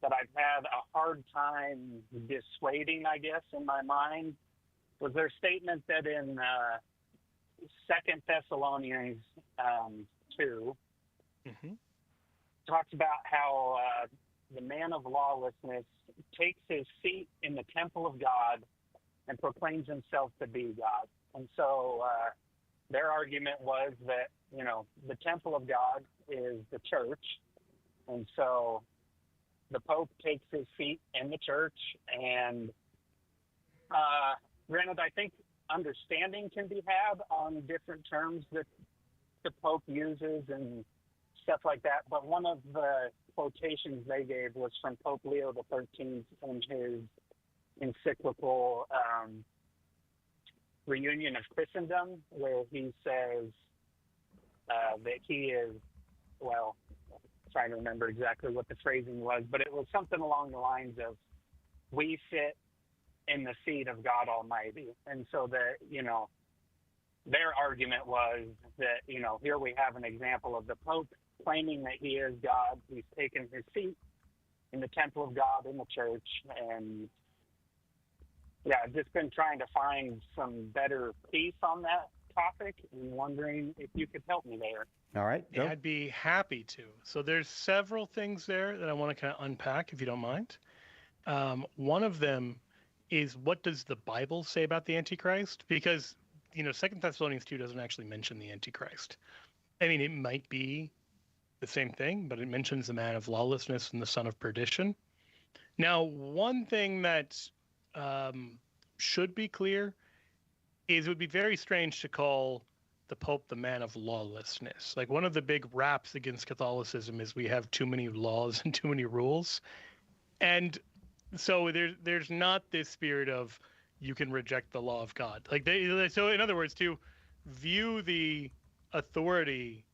that I've had a hard time dissuading, I guess, in my mind, was their statement that in 2 Thessalonians 2 talks about how the man of lawlessness takes his seat in the temple of God and proclaims himself to be God. And so their argument was that, the temple of God is the church. And so the Pope takes his seat in the church. And granted, I think understanding can be had on different terms that the Pope uses and stuff like that. But one of the quotations they gave was from Pope Leo XIII in his encyclical Reunion of Christendom, where he says that he is, well, I'm trying to remember exactly what the phrasing was, but it was something along the lines of, we sit in the seat of God Almighty. And so that, their argument was that, here we have an example of the Pope claiming that he is God. He's taken his seat in the temple of God in the church. And yeah, I've just been trying to find some better peace on that topic and wondering if you could help me there. All right. Yeah, I'd be happy to. So there's several things there that I want to kind of unpack, if you don't mind. One of them is, what does the Bible say about the Antichrist? Because, 2 Thessalonians 2 doesn't actually mention the Antichrist. I mean, it might be the same thing, but it mentions the man of lawlessness and the son of perdition. Now, one thing that should be clear is it would be very strange to call the Pope the man of lawlessness. Like, one of the big raps against Catholicism is we have too many laws and too many rules. And so there's not this spirit of you can reject the law of God. So in other words, to view the authority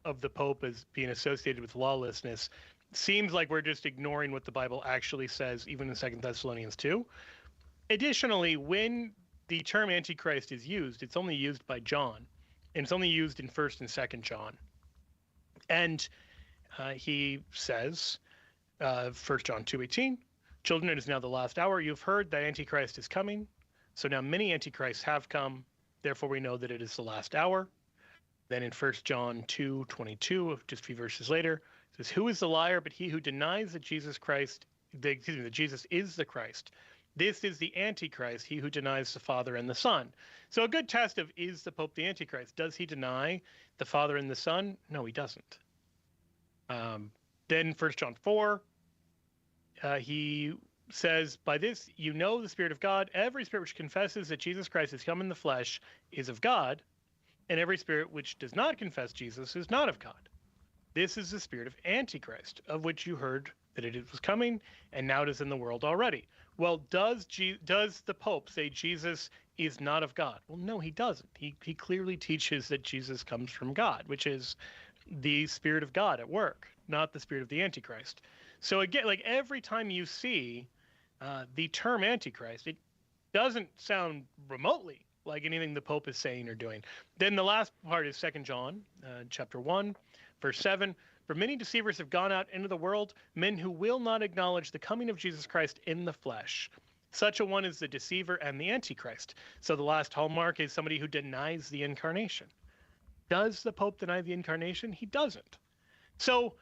of the Pope as being associated with lawlessness seems like we're just ignoring what the Bible actually says, even in 2 Thessalonians 2. Additionally, when the term Antichrist is used, it's only used by John, and it's only used in 1st and 2nd John. And he says, 1 John 2:18, "Children, it is now the last hour. You've heard that Antichrist is coming. So now many Antichrists have come. Therefore, we know that it is the last hour." Then in 1 John 2:22, just a few verses later, it says, "Who is the liar but he who denies that that Jesus is the Christ? This is the Antichrist, he who denies the Father and the Son." So a good test of, is the Pope the Antichrist? Does he deny the Father and the Son? No, he doesn't. Then 1 John 4, he says, by this you know the Spirit of God. Every spirit which confesses that Jesus Christ has come in the flesh is of God, and every spirit which does not confess Jesus is not of God. This is the spirit of Antichrist, of which you heard that it was coming, and now it is in the world already. Well, does the Pope say Jesus is not of God? Well, no, he doesn't. He clearly teaches that Jesus comes from God, which is the Spirit of God at work, not the spirit of the Antichrist. So again, like every time you see the term Antichrist, it doesn't sound remotely like anything the Pope is saying or doing. Then the last part is 2 John chapter 1, verse 7. For many deceivers have gone out into the world, men who will not acknowledge the coming of Jesus Christ in the flesh. Such a one is the deceiver and the Antichrist. So the last hallmark is somebody who denies the incarnation. Does the Pope deny the incarnation? He doesn't. So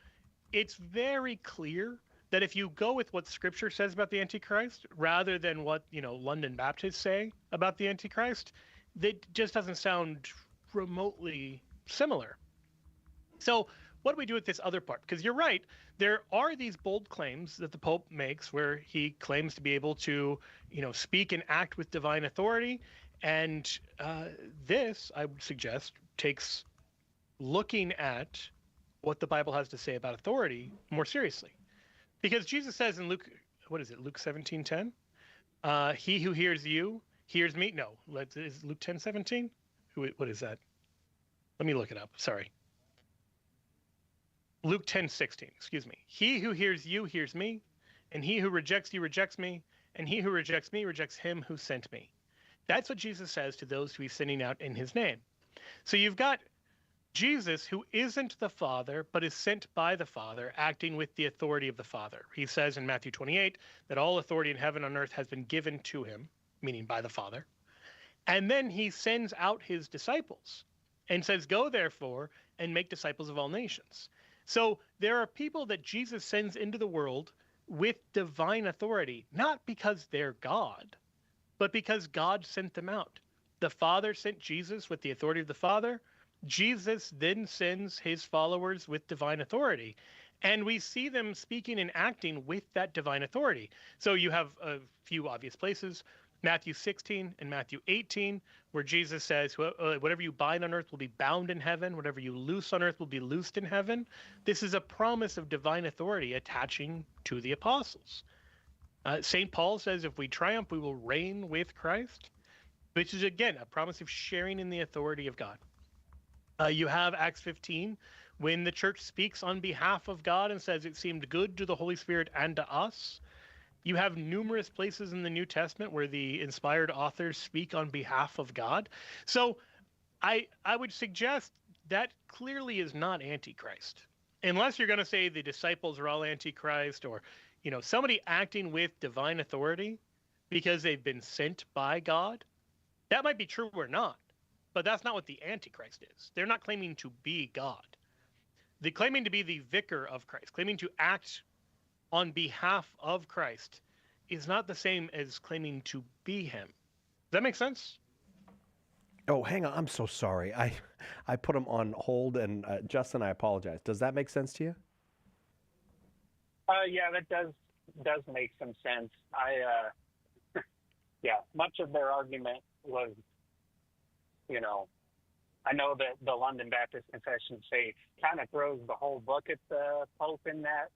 it's very clear that if you go with what Scripture says about the Antichrist, rather than what, London Baptists say about the Antichrist, that just doesn't sound remotely similar. So what do we do with this other part? Because you're right, there are these bold claims that the Pope makes where he claims to be able to, speak and act with divine authority. And this, I would suggest, takes looking at what the Bible has to say about authority more seriously. Because Jesus says in Luke 17:10? He who hears you hears me. No, is Luke 10:17? What is that? Let me look it up. Sorry. Luke 10:16, excuse me. He who hears you hears me, and he who rejects you rejects me, and he who rejects me rejects him who sent me. That's what Jesus says to those who he's sending out in his name. So you've got Jesus, who isn't the Father, but is sent by the Father, acting with the authority of the Father. He says in Matthew 28 that all authority in heaven and on earth has been given to him, meaning by the Father. And then he sends out his disciples and says, go therefore and make disciples of all nations. So there are people that Jesus sends into the world with divine authority, not because they're God, but because God sent them out. The Father sent Jesus with the authority of the Father. Jesus then sends his followers with divine authority, and we see them speaking and acting with that divine authority. So you have a few obvious places, Matthew 16 and Matthew 18, where Jesus says, whatever you bind on earth will be bound in heaven, whatever you loose on earth will be loosed in heaven. This is a promise of divine authority attaching to the apostles. St. Paul says, if we triumph, we will reign with Christ, which is, again, a promise of sharing in the authority of God. You have Acts 15, when the church speaks on behalf of God and says it seemed good to the Holy Spirit and to us. You have numerous places in the New Testament where the inspired authors speak on behalf of God. So I would suggest that clearly is not Antichrist. Unless you're going to say the disciples are all Antichrist, or, somebody acting with divine authority because they've been sent by God. That might be true or not. But that's not what the Antichrist is. They're not claiming to be God. They're claiming to be the vicar of Christ. Claiming to act on behalf of Christ is not the same as claiming to be him. Does that make sense? Oh, hang on. I'm so sorry. I put him on hold, and Justin, I apologize. Does that make sense to you? Yeah, that does make some sense. Much of their argument was, I know that the London Baptist Confession of Faith kind of throws the whole book at the Pope in that.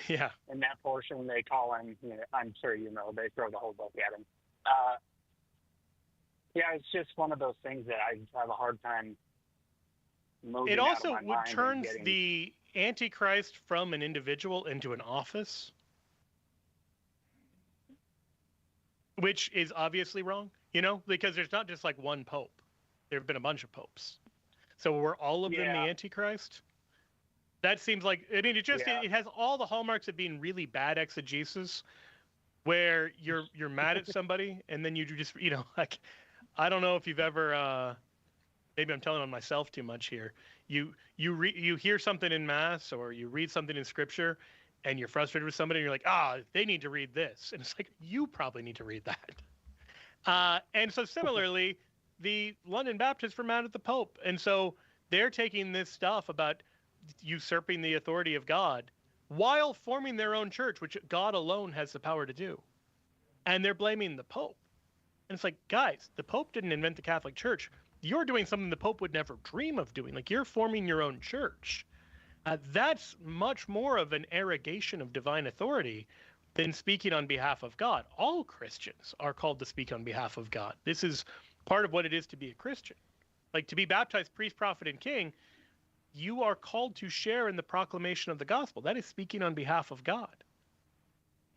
Yeah. In that portion, they call him, I'm sure they throw the whole book at him. It's just one of those things that I have a hard time moving. It also out of my mind turns the Antichrist from an individual into an office, which is obviously wrong, because there's not just like one Pope. There have been a bunch of popes. So were all of them the Antichrist? That seems like, it has all the hallmarks of being really bad exegesis, where you're mad at somebody and then you just, I don't know if you've ever, maybe I'm telling on myself too much here. You hear something in Mass, or you read something in Scripture, and you're frustrated with somebody and you're like, they need to read this. And it's like, you probably need to read that. And so similarly, the London Baptists were mad at the Pope. And so they're taking this stuff about usurping the authority of God while forming their own church, which God alone has the power to do. And they're blaming the Pope. And it's like, guys, the Pope didn't invent the Catholic Church. You're doing something the Pope would never dream of doing. Like, you're forming your own church. That's much more of an arrogation of divine authority than speaking on behalf of God. All Christians are called to speak on behalf of God. This is part of what it is to be a Christian. Like, to be baptized priest, prophet, and king, you are called to share in the proclamation of the gospel. That is speaking on behalf of God.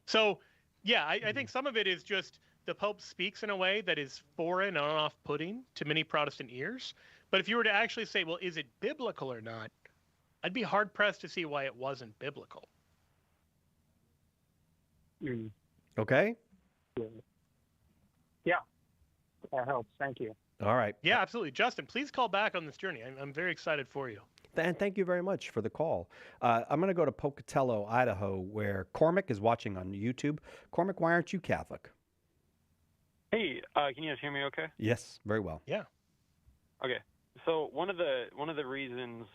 So, yeah, I think some of it is just the Pope speaks in a way that is foreign and off-putting to many Protestant ears. But if you were to actually say, well, is it biblical or not, I'd be hard-pressed to see why it wasn't biblical. Okay? Yeah, that helps. Thank you. All right. Yeah, absolutely. Justin, please call back on this journey. I'm very excited for you. And thank you very much for the call. I'm going to go to Pocatello, Idaho, where Cormac is watching on YouTube. Cormac, why aren't you Catholic? Hey, can you guys hear me okay? Yes, very well. Yeah. Okay. So one of the reasons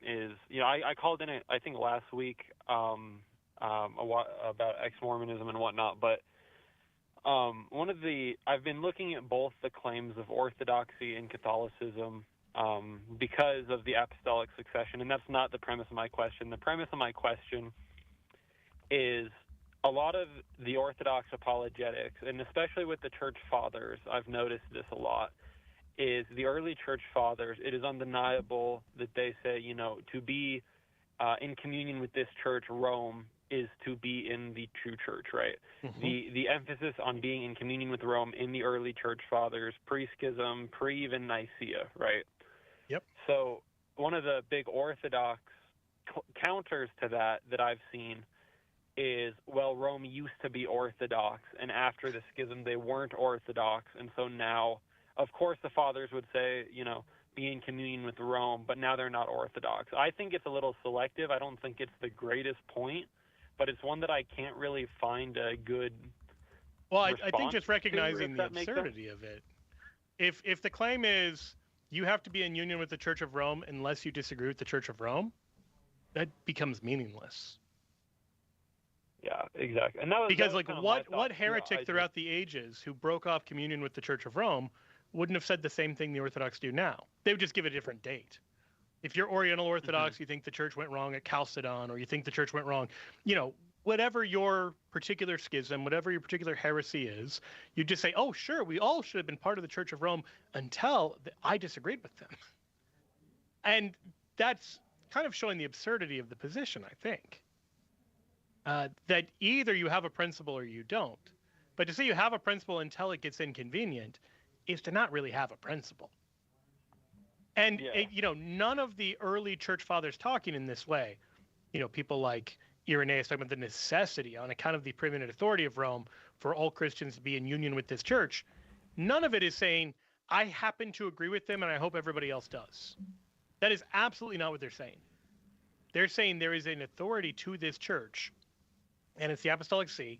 is, I called in I think last week about ex-Mormonism and whatnot, but I've been looking at both the claims of Orthodoxy and Catholicism because of the apostolic succession, and that's not the premise of my question. The premise of my question is a lot of the Orthodox apologetics, and especially with the Church Fathers, I've noticed this a lot, is the early Church Fathers, it is undeniable that they say, to be in communion with this church, Rome, is to be in the true church, right? Mm-hmm. The emphasis on being in communion with Rome in the early Church Fathers, pre-schism, pre-even Nicaea, right? Yep. So one of the big Orthodox counters to that I've seen is, well, Rome used to be Orthodox, and after the schism they weren't Orthodox, and so now, of course, the Fathers would say, be in communion with Rome, but now they're not Orthodox. I think it's a little selective. I don't think it's the greatest point, but it's one that I can't really find a good I think just recognizing the absurdity of it. If the claim is you have to be in union with the Church of Rome unless you disagree with the Church of Rome, that becomes meaningless. Yeah, exactly. And because what heretic throughout the ages who broke off communion with the Church of Rome wouldn't have said the same thing the Orthodox do now? They would just give a different date. If you're Oriental Orthodox, you think the church went wrong at Chalcedon, or you think the church went wrong, whatever your particular schism, whatever your particular heresy is, you just say, oh, sure, we all should have been part of the Church of Rome until I disagreed with them. And that's kind of showing the absurdity of the position, I think. That either you have a principle or you don't. But to say you have a principle until it gets inconvenient is to not really have a principle. And, none of the early church fathers talking in this way, people like Irenaeus talking about the necessity on account of the preeminent authority of Rome for all Christians to be in union with this church, none of it is saying, I happen to agree with them and I hope everybody else does. That is absolutely not what they're saying. They're saying there is an authority to this church, and it's the Apostolic See,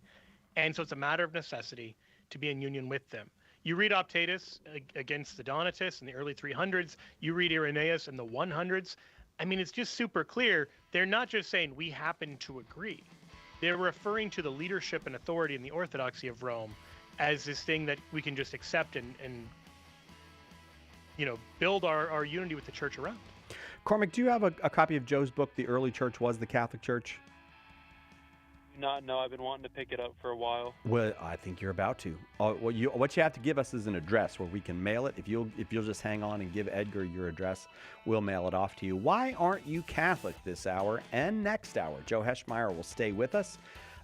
and so it's a matter of necessity to be in union with them. You read Optatus against the Donatists in the early 300s. You read Irenaeus in the 100s. I mean, it's just super clear. They're not just saying we happen to agree. They're referring to the leadership and authority in the Orthodoxy of Rome as this thing that we can just accept and build our unity with the church around. Cormac, do you have a copy of Joe's book, The Early Church Was the Catholic Church? No, I've been wanting to pick it up for a while. Well, I think you're about to. What you have to give us is an address where we can mail it. If you'll just hang on and give Edgar your address, we'll mail it off to you. Why aren't you Catholic this hour and next hour? Joe Heschmeyer will stay with us,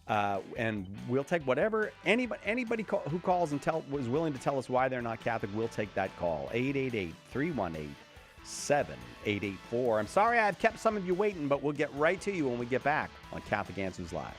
and we'll take whatever anybody who calls and is willing to tell us why they're not Catholic. We'll take that call. 888-318-7884. I'm sorry I've kept some of you waiting, but we'll get right to you when we get back on Catholic Answers Live.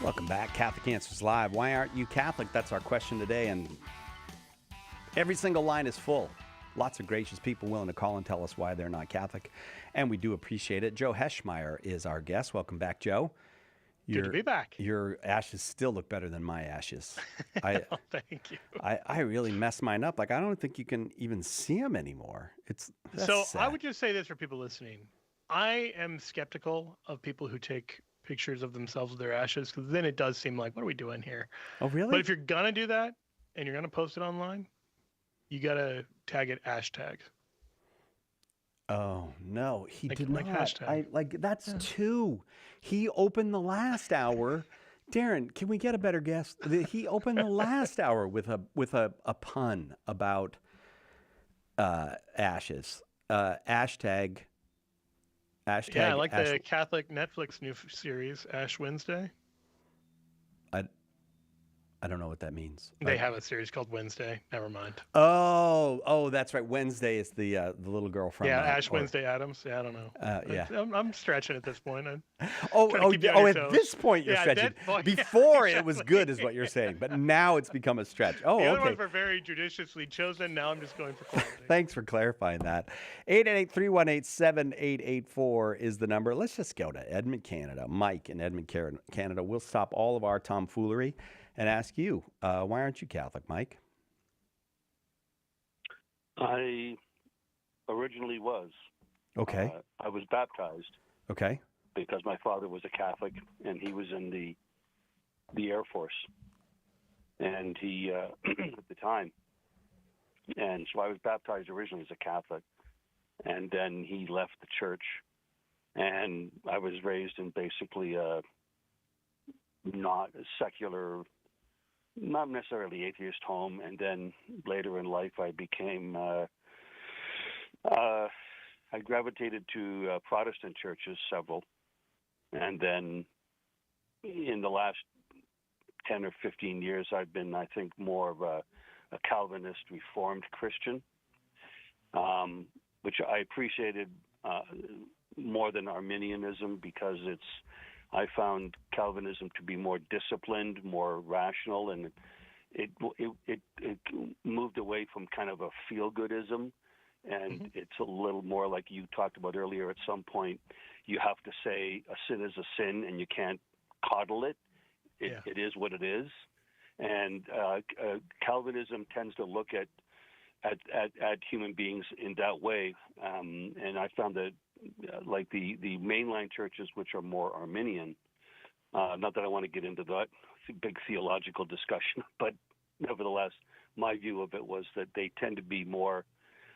Welcome back. Catholic Answers Live. Why aren't you Catholic? That's our question today, and every single line is full. Lots of gracious people willing to call and tell us why they're not Catholic, and we do appreciate it. Joe Heschmeyer is our guest. Welcome back, Joe. Good to be back. Your ashes still look better than my ashes. Oh, thank you. I really messed mine up. Like, I don't think you can even see them anymore. So sad. I would just say this for people listening. I am skeptical of people who take pictures of themselves with their ashes, because then it does seem like, what are we doing here? Oh, really? But if you're going to do that and you're going to post it online, you got to tag it hashtag. Oh, no, he did like not. hashtag. That's two. He opened the last hour. Darren, can we get a better guess? He opened the last hour with a pun about ashes. Hashtag. Yeah, I like the Catholic Netflix new series, Ash Wednesday. I don't know what that means. They have a series called Wednesday. Never mind. Oh, that's right. Wednesday is the little girl from Wednesday Addams. Yeah, I don't know. Yeah, I'm stretching at this point. At this point you're stretching. Before it was good, is what you're saying, but now it's become a stretch. Oh, the other okay. ones were very judiciously chosen. Now I'm just going for quality. Thanks for clarifying that. 888-318-7884 is the number. Let's just go to Edmond, Canada. Mike in Edmond, Canada. We'll stop all of our tomfoolery and ask you, why aren't you Catholic, Mike? I originally was. Okay. I was baptized. Okay. Because my father was a Catholic, and he was in the Air Force, and he at the time, and so I was baptized originally as a Catholic, and then he left the church, and I was raised in basically a not a secular, not necessarily atheist home, and then later in life I became I gravitated to Protestant churches, several, and then in the last 10 or 15 years I've been, I think, more of a Calvinist Reformed Christian, which I appreciated more than Arminianism, because I found Calvinism to be more disciplined, more rational, and it moved away from kind of a feel-goodism, and it's a little more like you talked about earlier. At some point, you have to say a sin is a sin, and you can't coddle it. It is what it is, and Calvinism tends to look at human beings in that way, and I found that like the mainline churches, which are more Arminian, not that I want to get into that, it's a big theological discussion, but nevertheless, my view of it was that they tend to be a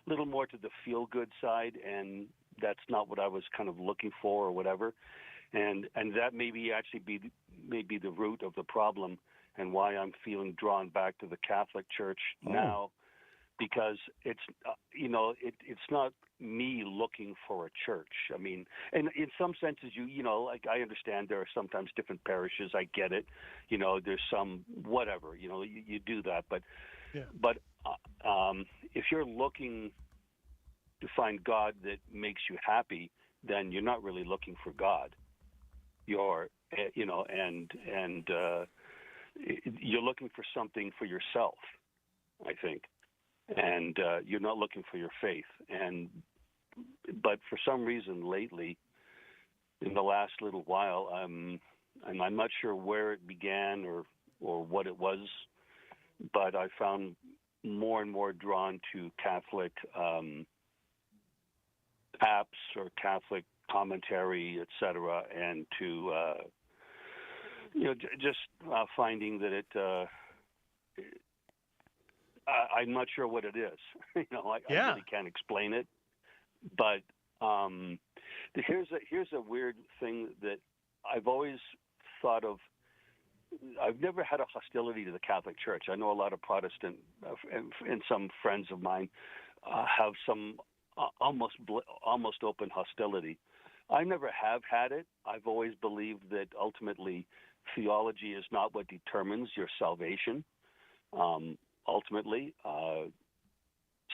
little more to the feel-good side, and that's not what I was kind of looking for or whatever, and that may be the root of the problem, and why I'm feeling drawn back to the Catholic Church now. Because it's it's not me looking for a church. I mean, and in some senses, like I understand there are sometimes different parishes. I get it. There's some whatever. You do that, but if you're looking to find God that makes you happy, then you're not really looking for God. You're and you're looking for something for yourself, I think. And you're not looking for your faith. But for some reason lately, in the last little while, I'm not sure where it began or what it was, but I found more and more drawn to Catholic apps or Catholic commentary, etc., and to just finding that it. I'm not sure what it is. I really can't explain it. But here's a weird thing that I've always thought of. I've never had a hostility to the Catholic Church. I know a lot of Protestant and some friends of mine have some almost open hostility. I never have had it. I've always believed that ultimately theology is not what determines your salvation. Ultimately,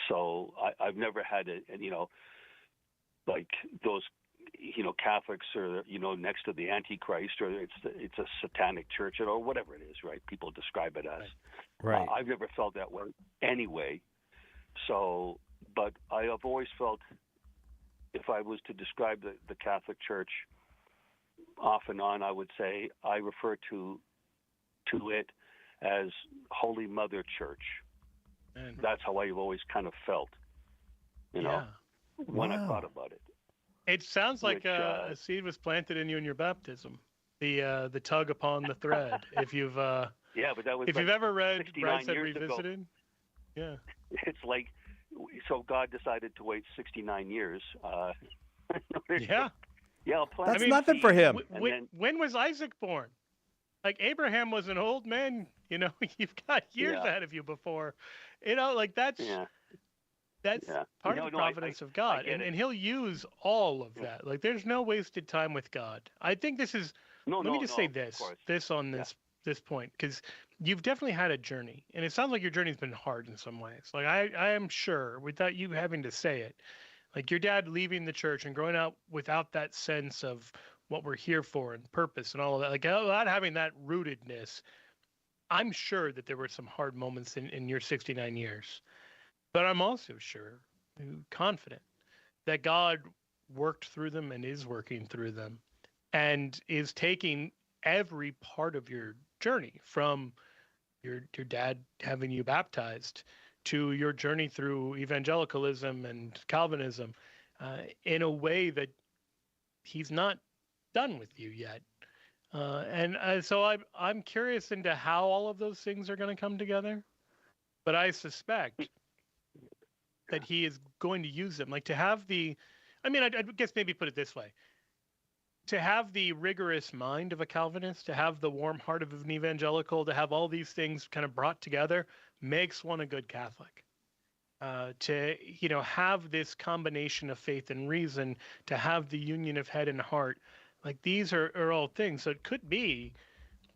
so I've never had it, like those Catholics are, next to the Antichrist, or it's a satanic church, or whatever it is, right? People describe it as. Right. I've never felt that way anyway. So, but I have always felt, if I was to describe the Catholic Church off and on, I would say I refer to it as Holy Mother Church. Man. That's how I've always kind of felt, when I thought about it. It sounds like a seed was planted in you in your baptism. The tug upon the thread. If you've but that was if you've ever read 69 Rights years Revisited, ago. It's like, so God decided to wait 69 years. Yeah, I'll plant. That's nothing for him. When was Isaac born? Like Abraham was an old man. You've got years ahead of you before. That's. Yeah. That's part of the providence of God, and He'll use all of that. Like, there's no wasted time with God. I think this is. Let me just say this on this point, because you've definitely had a journey, and it sounds like your journey's been hard in some ways. Like I am sure, without you having to say it, like your dad leaving the church and growing up without that sense of what we're here for and purpose and all of that, like without having that rootedness, I'm sure that there were some hard moments in your 69 years. But I'm also confident that God worked through them and is working through them and is taking every part of your journey, from your dad having you baptized to your journey through evangelicalism and Calvinism, in a way that he's not done with you yet. So I'm curious into how all of those things are going to come together. But I suspect that he is going to use them, like to have I guess maybe put it this way, to have the rigorous mind of a Calvinist, to have the warm heart of an evangelical, to have all these things kind of brought together makes one a good Catholic. To have this combination of faith and reason, to have the union of head and heart, like these are all things. So it could be,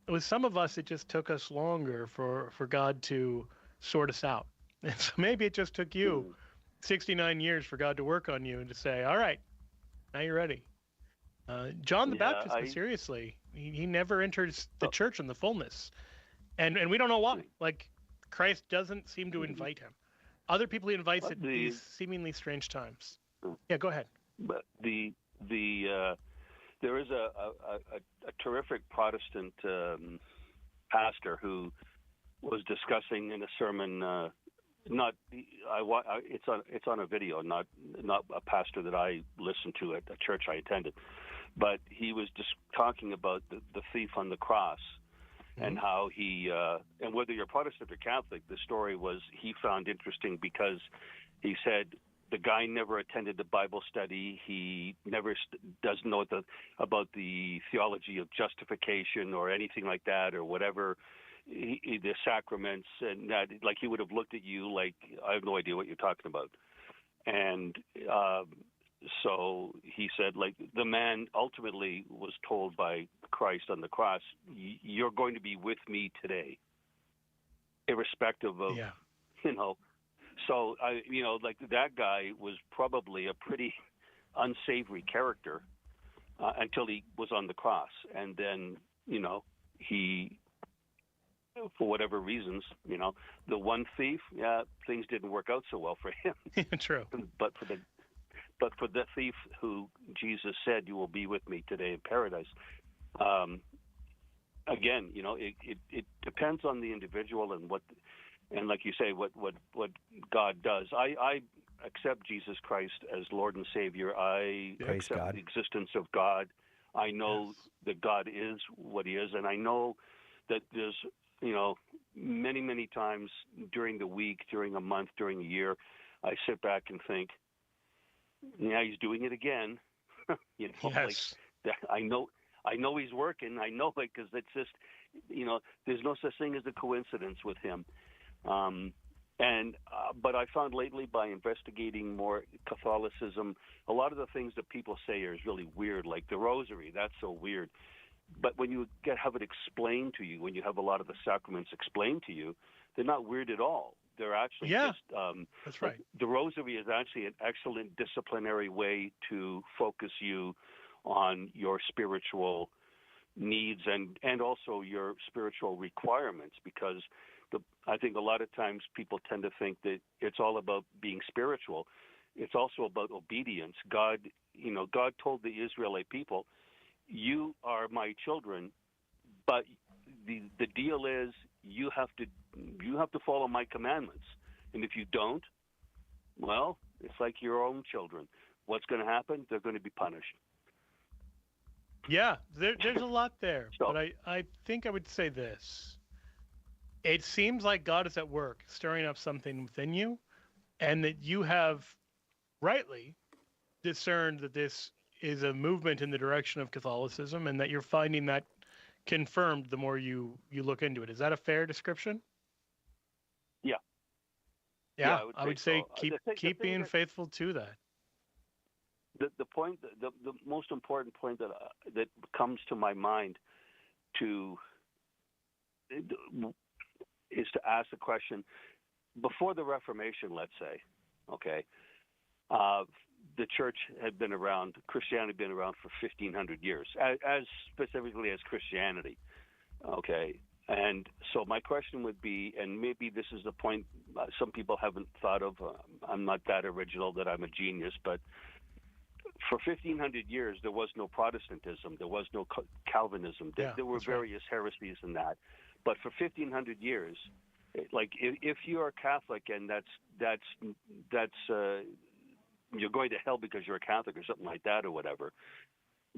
with some of us, it just took us longer for God to sort us out. And so maybe it just took you 69 years for God to work on you and to say, all right, now you're ready. John the Baptist, seriously, he never enters the church in the fullness. And we don't know why. Like, Christ doesn't seem to invite him. Other people he invites at these seemingly strange times. Yeah, go ahead. But there is a terrific Protestant pastor who was discussing in a sermon, it's on a video, not a pastor that I listened to at a church I attended, but he was just talking about the thief on the cross, and how he and whether you're Protestant or Catholic, the story was he found interesting because he said the guy never attended the Bible study. He never doesn't know about the theology of justification or anything like that, or whatever. The sacraments, and that, like, he would have looked at you like, I have no idea what you're talking about. And so he said, like, the man ultimately was told by Christ on the cross, you're going to be with me today, irrespective of, So, like, that guy was probably a pretty unsavory character until he was on the cross. And then, he, for whatever reasons, the one thief, things didn't work out so well for him. True. But for the thief who Jesus said, you will be with me today in paradise, again, it depends on the individual and and like you say, what God does. I accept Jesus Christ as Lord and Savior. I accept the existence of God. I know that God is what he is, and I know that there's, many, many times during the week, during a month, during a year, I sit back and think, he's doing it again. Like, I know he's working. I know it, because it's just, there's no such thing as a coincidence with him. But I found lately, by investigating more Catholicism, a lot of the things that people say is really weird, like the rosary. That's so weird. But when you have it explained to you, when you have a lot of the sacraments explained to you, they're not weird at all. They're actually Yeah, just that's right. The rosary is actually an excellent disciplinary way to focus you on your spiritual needs and also your spiritual requirements, because I think a lot of times people tend to think that it's all about being spiritual. It's also about obedience. God told the Israelite people, "You are my children, but the deal is you have to follow my commandments. And if you don't, well, it's like your own children. What's going to happen? They're going to be punished." Yeah, there's a lot there, but I think I would say this. It seems like God is at work stirring up something within you, and that you have rightly discerned that this is a movement in the direction of Catholicism, and that you're finding that confirmed the more you look into it. Is that a fair description? Yeah. Yeah, Yeah, I would say so. keep being faithful to that. The point, the most important point that comes to my mind is to ask the question: before the Reformation, let's say, okay, the church had been around, Christianity had been around for 1,500 years, as specifically as Christianity, okay. And so my question would be, and maybe this is the point some people haven't thought of. I'm not that original that I'm a genius, but for 1,500 years, there was no Protestantism, there was no Calvinism. There were various heresies in that. But for 1,500 years, like if you're a Catholic and that's you're going to hell because you're a Catholic or something like that or whatever,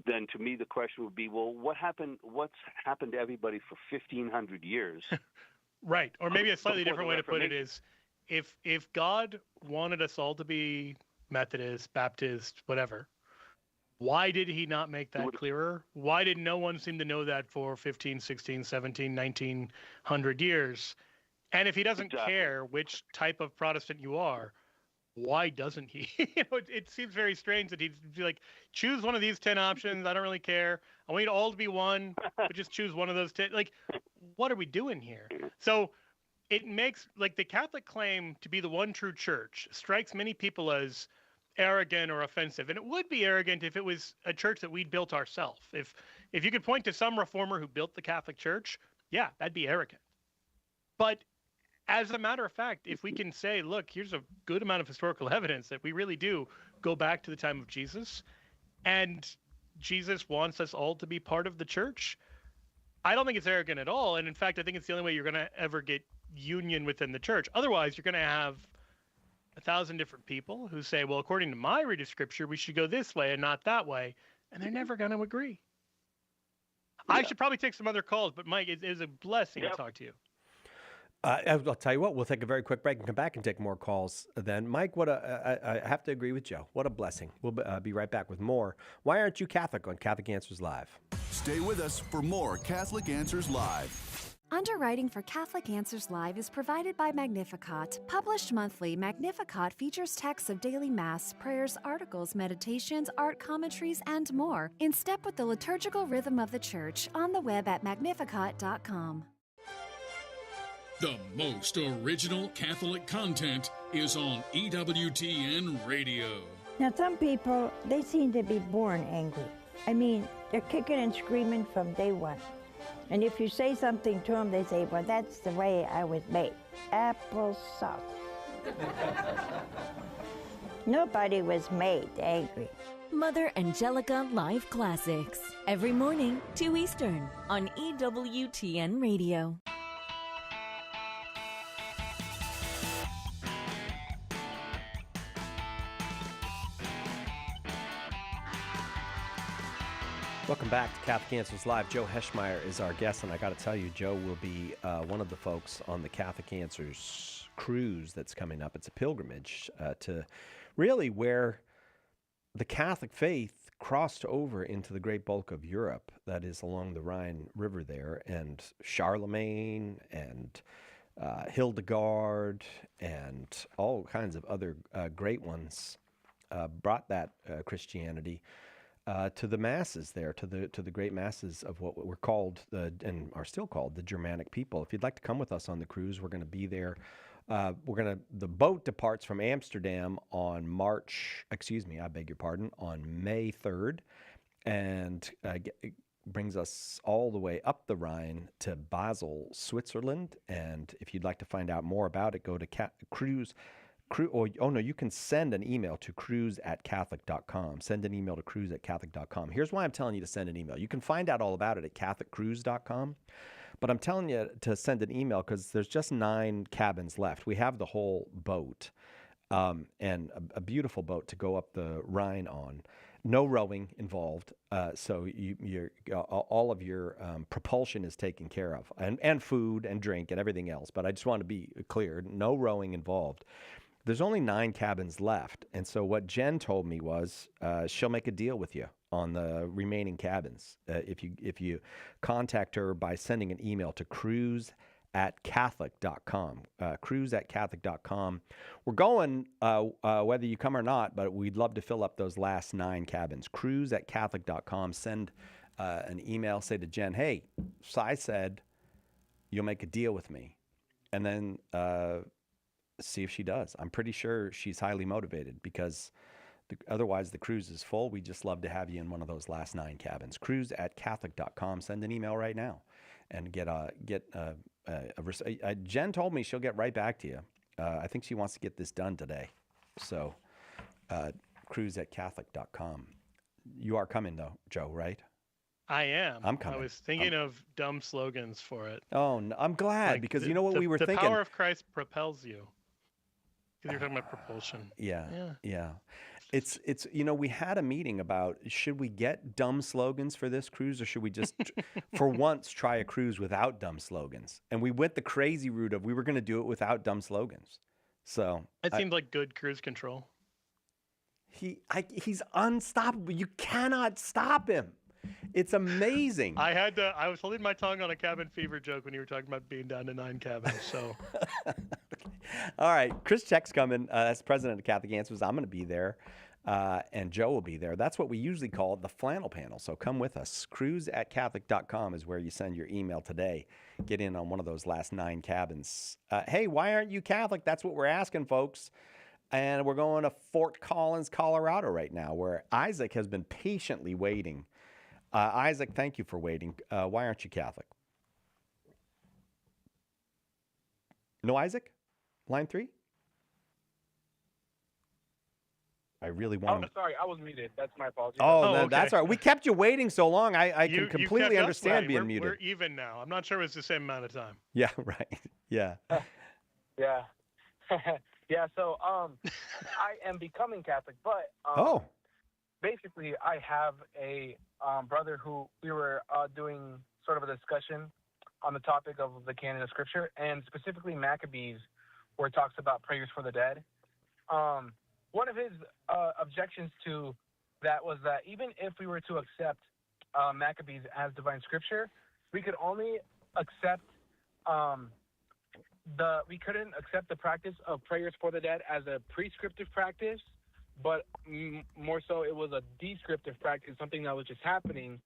then to me the question would be, well, what's happened to everybody for 1,500 years? Right. Or maybe a slightly different way to put it is, if God wanted us all to be Methodist, Baptist, whatever, why did he not make that clearer? Why did no one seem to know that for 15, 16, 17, 1900 years? And if he doesn't care which type of Protestant you are, why doesn't he? It seems very strange that he'd be like, choose one of these 10 options. I don't really care. I want you all to be one, but just choose one of those 10. Like, what are we doing here? So it makes, like, the Catholic claim to be the one true church strikes many people as arrogant or offensive. And it would be arrogant if it was a church that we'd built ourselves. If you could point to some reformer who built the Catholic Church, yeah, that'd be arrogant. But as a matter of fact, if we can say, look, here's a good amount of historical evidence that we really do go back to the time of Jesus, and Jesus wants us all to be part of the church, I don't think it's arrogant at all. And in fact, I think it's the only way you're going to ever get union within the church. Otherwise, you're going to have 1,000 different people who say, well, according to my read of scripture, we should go this way and not that way. And they're never going to agree. Yeah. I should probably take some other calls, but Mike, it is a blessing to talk to you. I'll tell you what, we'll take a very quick break and come back and take more calls then. Mike, I have to agree with Joe. What a blessing. We'll be right back with more. Why Aren't You Catholic on Catholic Answers Live. Stay with us for more Catholic Answers Live. Underwriting for Catholic Answers Live is provided by Magnificat. Published monthly, Magnificat features texts of daily Mass, prayers, articles, meditations, art commentaries, and more, in step with the liturgical rhythm of the Church, on the web at magnificat.com. The most original Catholic content is on EWTN Radio. Now, some people, they seem to be born angry. I mean, they're kicking and screaming from day one. And if you say something to them, they say, well, that's the way I was made. Applesauce. Nobody was made angry. Mother Angelica Live Classics. Every morning, 2 Eastern, on EWTN Radio. Welcome back to Catholic Answers Live. Joe Heschmeyer is our guest, and I got to tell you, Joe will be one of the folks on the Catholic Answers cruise that's coming up. It's a pilgrimage to really where the Catholic faith crossed over into the great bulk of Europe, that is along the Rhine River there, and Charlemagne and Hildegard and all kinds of other great ones brought that Christianity to the masses there, to the great masses of what were called and are still called the Germanic people. If you'd like to come with us on the cruise, we're going to be there The boat departs from Amsterdam on on May 3rd, and it brings us all the way up the Rhine to Basel, Switzerland. And if you'd like to find out more about it, go to you can send an email to cruise@catholic.com. Send an email to cruise@catholic.com. Here's why I'm telling you to send an email. You can find out all about it at catholiccruise.com. But I'm telling you to send an email because there's just 9 cabins left. We have the whole boat, and a beautiful boat to go up the Rhine on. No rowing involved, so all of your propulsion is taken care of, and food and drink and everything else. But I just want to be clear, no rowing involved. There's only 9 cabins left, and so what Jen told me was she'll make a deal with you on the remaining cabins if you contact her by sending an email to cruise@catholic.com. Cruise@catholic.com. We're going whether you come or not, but we'd love to fill up those last 9 cabins. Cruise@catholic.com. Send an email. Say to Jen, hey, Cy said you'll make a deal with me, and then see if she does. I'm pretty sure she's highly motivated because otherwise the cruise is full. We just love to have you in one of those last 9 cabins. Cruise@catholic.com. Send an email right now and Jen told me she'll get right back to you. I think she wants to get this done today. So cruise@catholic.com. You are coming though, Joe, right? I am. I'm coming. I was thinking of dumb slogans for it. Oh, no, I'm glad because you know what we were thinking? The power of Christ propels you. Because you're talking about propulsion. Yeah. It's we had a meeting about should we get dumb slogans for this cruise or should we just for once try a cruise without dumb slogans? And we went the crazy route of we were going to do it without dumb slogans. So it seemed like good cruise control. He's unstoppable. You cannot stop him. It's amazing. I was holding my tongue on a cabin fever joke when you were talking about being down to 9 cabins. So, all right, Chris Check's coming. That's president of Catholic Answers. I'm going to be there, and Joe will be there. That's what we usually call the flannel panel. So come with us. Cruise@catholic.com is where you send your email today. Get in on one of those last 9 cabins. Hey, why aren't you Catholic? That's what we're asking, folks. And we're going to Fort Collins, Colorado right now, where Isaac has been patiently waiting. Isaac, thank you for waiting. Why aren't you Catholic? No Isaac? Line 3? I really want to... sorry, I was muted. That's my apology. Okay. That's all right. We kept you waiting so long. I can completely understand being muted. We're even now. I'm not sure it was the same amount of time. Yeah, right. Yeah. Yeah. Yeah, so I am becoming Catholic, but... basically, I have a brother who we were doing sort of a discussion on the topic of the canon of Scripture, and specifically Maccabees, where it talks about prayers for the dead. One of his objections to that was that even if we were to accept Maccabees as divine Scripture, we could only accept we couldn't accept the practice of prayers for the dead as a prescriptive practice, but more so it was a descriptive practice, something that was just happening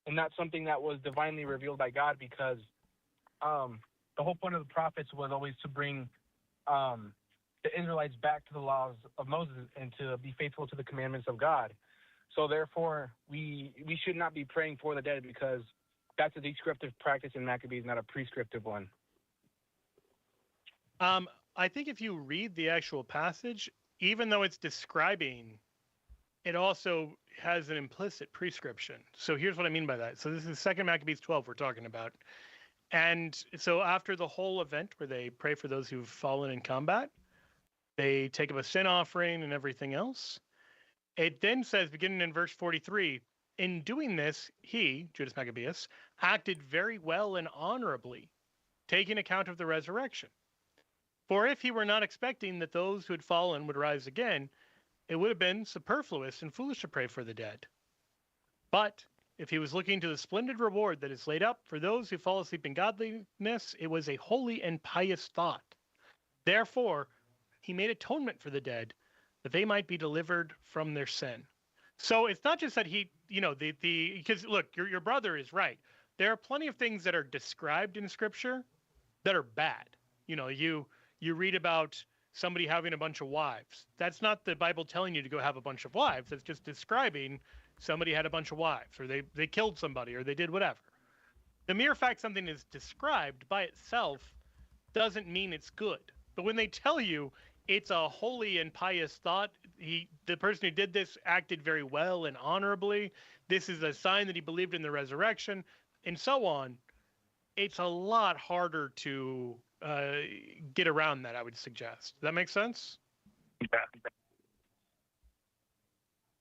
and not something that was divinely revealed by God, because the whole point of the prophets was always to bring the Israelites back to the laws of Moses and to be faithful to the commandments of God. So therefore, we should not be praying for the dead because that's a descriptive practice in Maccabees, not a prescriptive one. I think if you read the actual passage, even though it's describing, it also has an implicit prescription. So here's what I mean by that. So this is 2 Maccabees 12 we're talking about. And so after the whole event where they pray for those who've fallen in combat, they take up a sin offering and everything else. It then says, beginning in verse 43, in doing this, he, Judas Maccabeus, acted very well and honorably, taking account of the resurrection. For if he were not expecting that those who had fallen would rise again, it would have been superfluous and foolish to pray for the dead. But if he was looking to the splendid reward that is laid up for those who fall asleep in godliness, it was a holy and pious thought. Therefore, he made atonement for the dead, that they might be delivered from their sin. So it's not just that he, because look, your brother is right. There are plenty of things that are described in Scripture that are bad. you read about somebody having a bunch of wives. That's not the Bible telling you to go have a bunch of wives. That's just describing somebody had a bunch of wives, or they killed somebody, or they did whatever. The mere fact something is described by itself doesn't mean it's good. But when they tell you it's a holy and pious thought, the person who did this acted very well and honorably, this is a sign that he believed in the resurrection, and so on, it's a lot harder to get around that, I would suggest. Does that make sense? Yeah.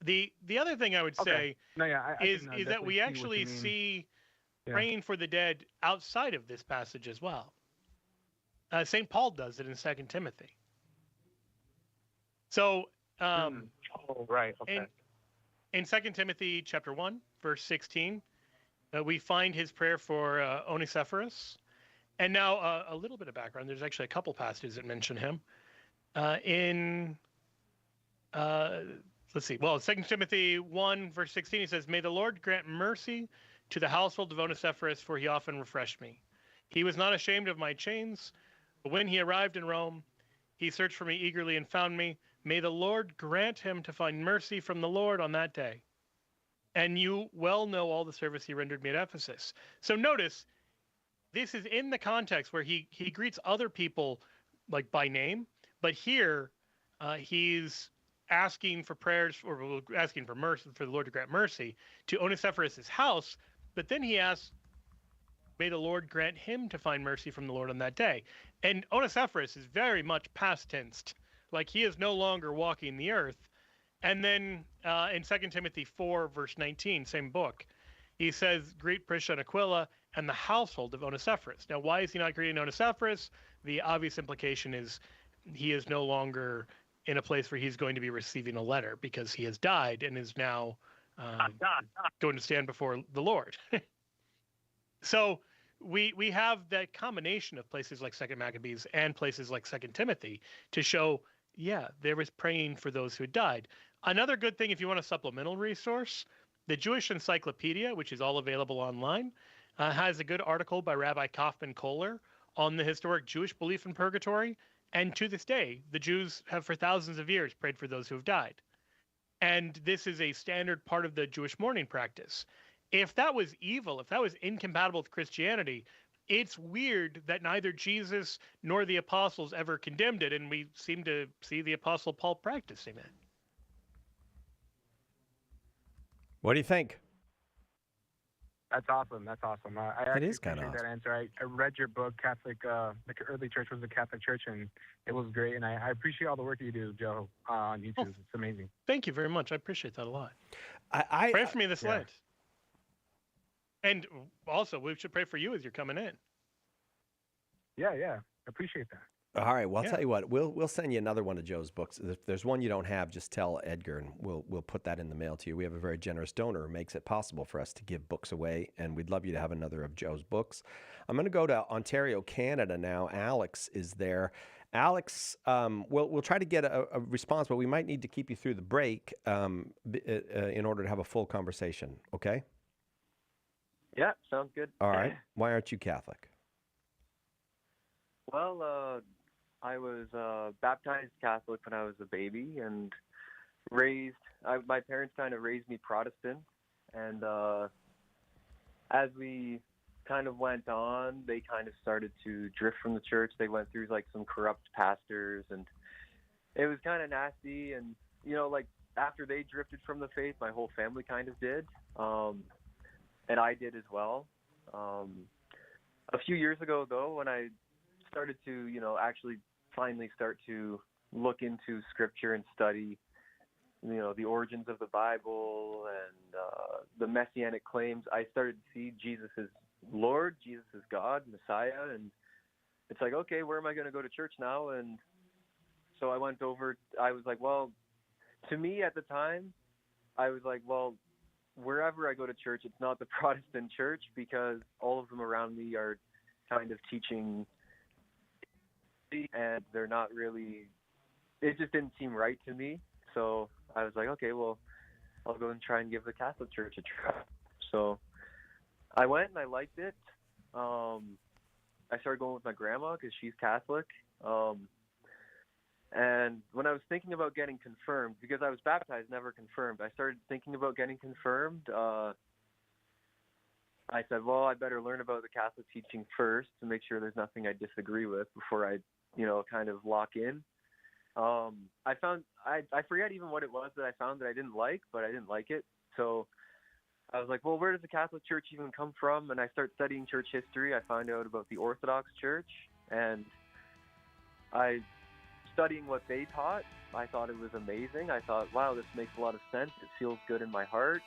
The other thing I would say is that we actually see praying for the dead outside of this passage as well. St. Paul does it in 2 Timothy. So, right. Okay. In 2 Timothy chapter 1, verse 16, we find his prayer for Onesiphorus. And now a little bit of background. There's actually a couple passages that mention him. Let's see. Well, 2 Timothy 1, verse 16, he says, "May the Lord grant mercy to the household of Onesiphorus, for he often refreshed me. He was not ashamed of my chains, but when he arrived in Rome, he searched for me eagerly and found me. May the Lord grant him to find mercy from the Lord on that day. And you well know all the service he rendered me at Ephesus." So notice, this is in the context where he greets other people like by name, but here he's asking for prayers, or asking for mercy, for the Lord to grant mercy to Onesiphorus' house. But then he asks, may the Lord grant him to find mercy from the Lord on that day. And Onesiphorus is very much past tensed, like he is no longer walking the earth. And then in 2 Timothy 4, verse 19, same book, he says, "Greet Prisca and Aquila and the household of Onesiphorus." Now, why is he not greeting Onesiphorus? The obvious implication is he is no longer in a place where he's going to be receiving a letter, because he has died and is now going to stand before the Lord. So we have that combination of places like 2 Maccabees and places like 2 Timothy to show, yeah, there was praying for those who had died. Another good thing, if you want a supplemental resource, the Jewish Encyclopedia, which is all available online, has a good article by Rabbi Kaufman Kohler on the historic Jewish belief in purgatory. And to this day, the Jews have for thousands of years prayed for those who have died. And this is a standard part of the Jewish mourning practice. If that was evil, if that was incompatible with Christianity, it's weird that neither Jesus nor the apostles ever condemned it, and we seem to see the apostle Paul practicing it. What do you think? That's awesome. That's awesome. I It actually is kinda appreciate that answer. I read your book, Catholic, the early church was a Catholic church, and it was great. And I appreciate all the work you do, Joe, on YouTube. It's amazing. Thank you very much. I appreciate that a lot. I pray for me this Lent. And also, we should pray for you as you're coming in. Yeah. I appreciate that. All right. Well, I'll tell you what. We'll send you another one of Joe's books. If there's one you don't have, just tell Edgar, and we'll put that in the mail to you. We have a very generous donor who makes it possible for us to give books away, and we'd love you to have another of Joe's books. I'm going to go to Ontario, Canada now. Alex is there. Alex, we'll try to get a response, but we might need to keep you through the break in order to have a full conversation. Okay? Yeah, sounds good. All right. Why aren't you Catholic? Well, I was baptized Catholic when I was a baby, and my parents kind of raised me Protestant. And as we kind of went on, they kind of started to drift from the church. They went through like some corrupt pastors, and it was kind of nasty. And, like after they drifted from the faith, my whole family kind of did. And I did as well. A few years ago, though, when I started to, actually finally start to look into Scripture and study, the origins of the Bible and the Messianic claims, I started to see Jesus as Lord, Jesus as God, Messiah, and it's like, okay, where am I going to go to church now? And so I went over. I was like, well, to me at the time, I was like, well, wherever I go to church, it's not the Protestant church, because all of them around me are kind of teaching, and they're not really, it just didn't seem right to me. So I was like, okay, well, I'll go and try and give the Catholic Church a try. So I went and I liked it. I started going with my grandma because she's Catholic, And when I was thinking about getting confirmed, because I was baptized, never confirmed, I started thinking about getting confirmed. I said, well, I better learn about the Catholic teaching first to make sure there's nothing I disagree with before I, kind of lock in. I forget even what it was that I found that I didn't like, but I didn't like it. So I was like, well, where does the Catholic Church even come from? And I started studying church history. I found out about the Orthodox Church, and studying what they taught, I thought it was amazing. I thought, wow, this makes a lot of sense. It feels good in my heart.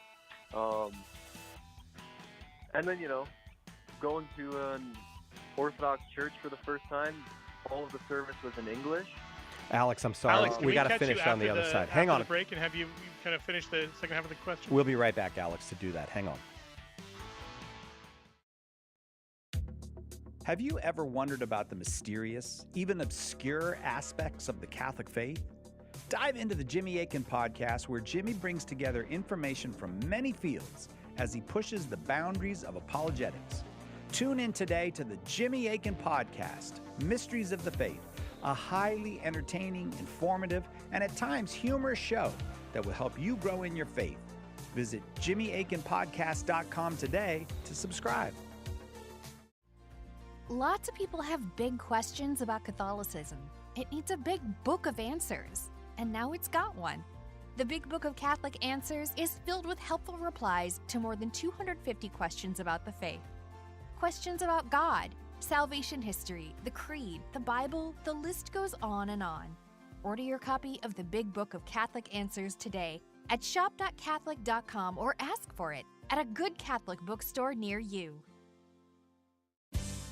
And then, going to an Orthodox church for the first time, all of the service was in English. Alex, I'm sorry. Alex, we got to finish on the other side. Hang on. The break and have you kind of finish the second half of the question? We'll be right back, Alex, to do that. Hang on. Have you ever wondered about the mysterious, even obscure aspects of the Catholic faith? Dive into the Jimmy Akin podcast, where Jimmy brings together information from many fields as he pushes the boundaries of apologetics. Tune in today to the Jimmy Akin podcast, Mysteries of the Faith, a highly entertaining, informative, and at times humorous show that will help you grow in your faith. Visit JimmyAkinPodcast.com today to subscribe. Lots of people have big questions about Catholicism. It needs a big book of answers, and now it's got one. The Big Book of Catholic Answers is filled with helpful replies to more than 250 questions about the faith. Questions about God, salvation history, the Creed, the Bible, the list goes on and on. Order your copy of the Big Book of Catholic Answers today at shop.catholic.com or ask for it at a good Catholic bookstore near you.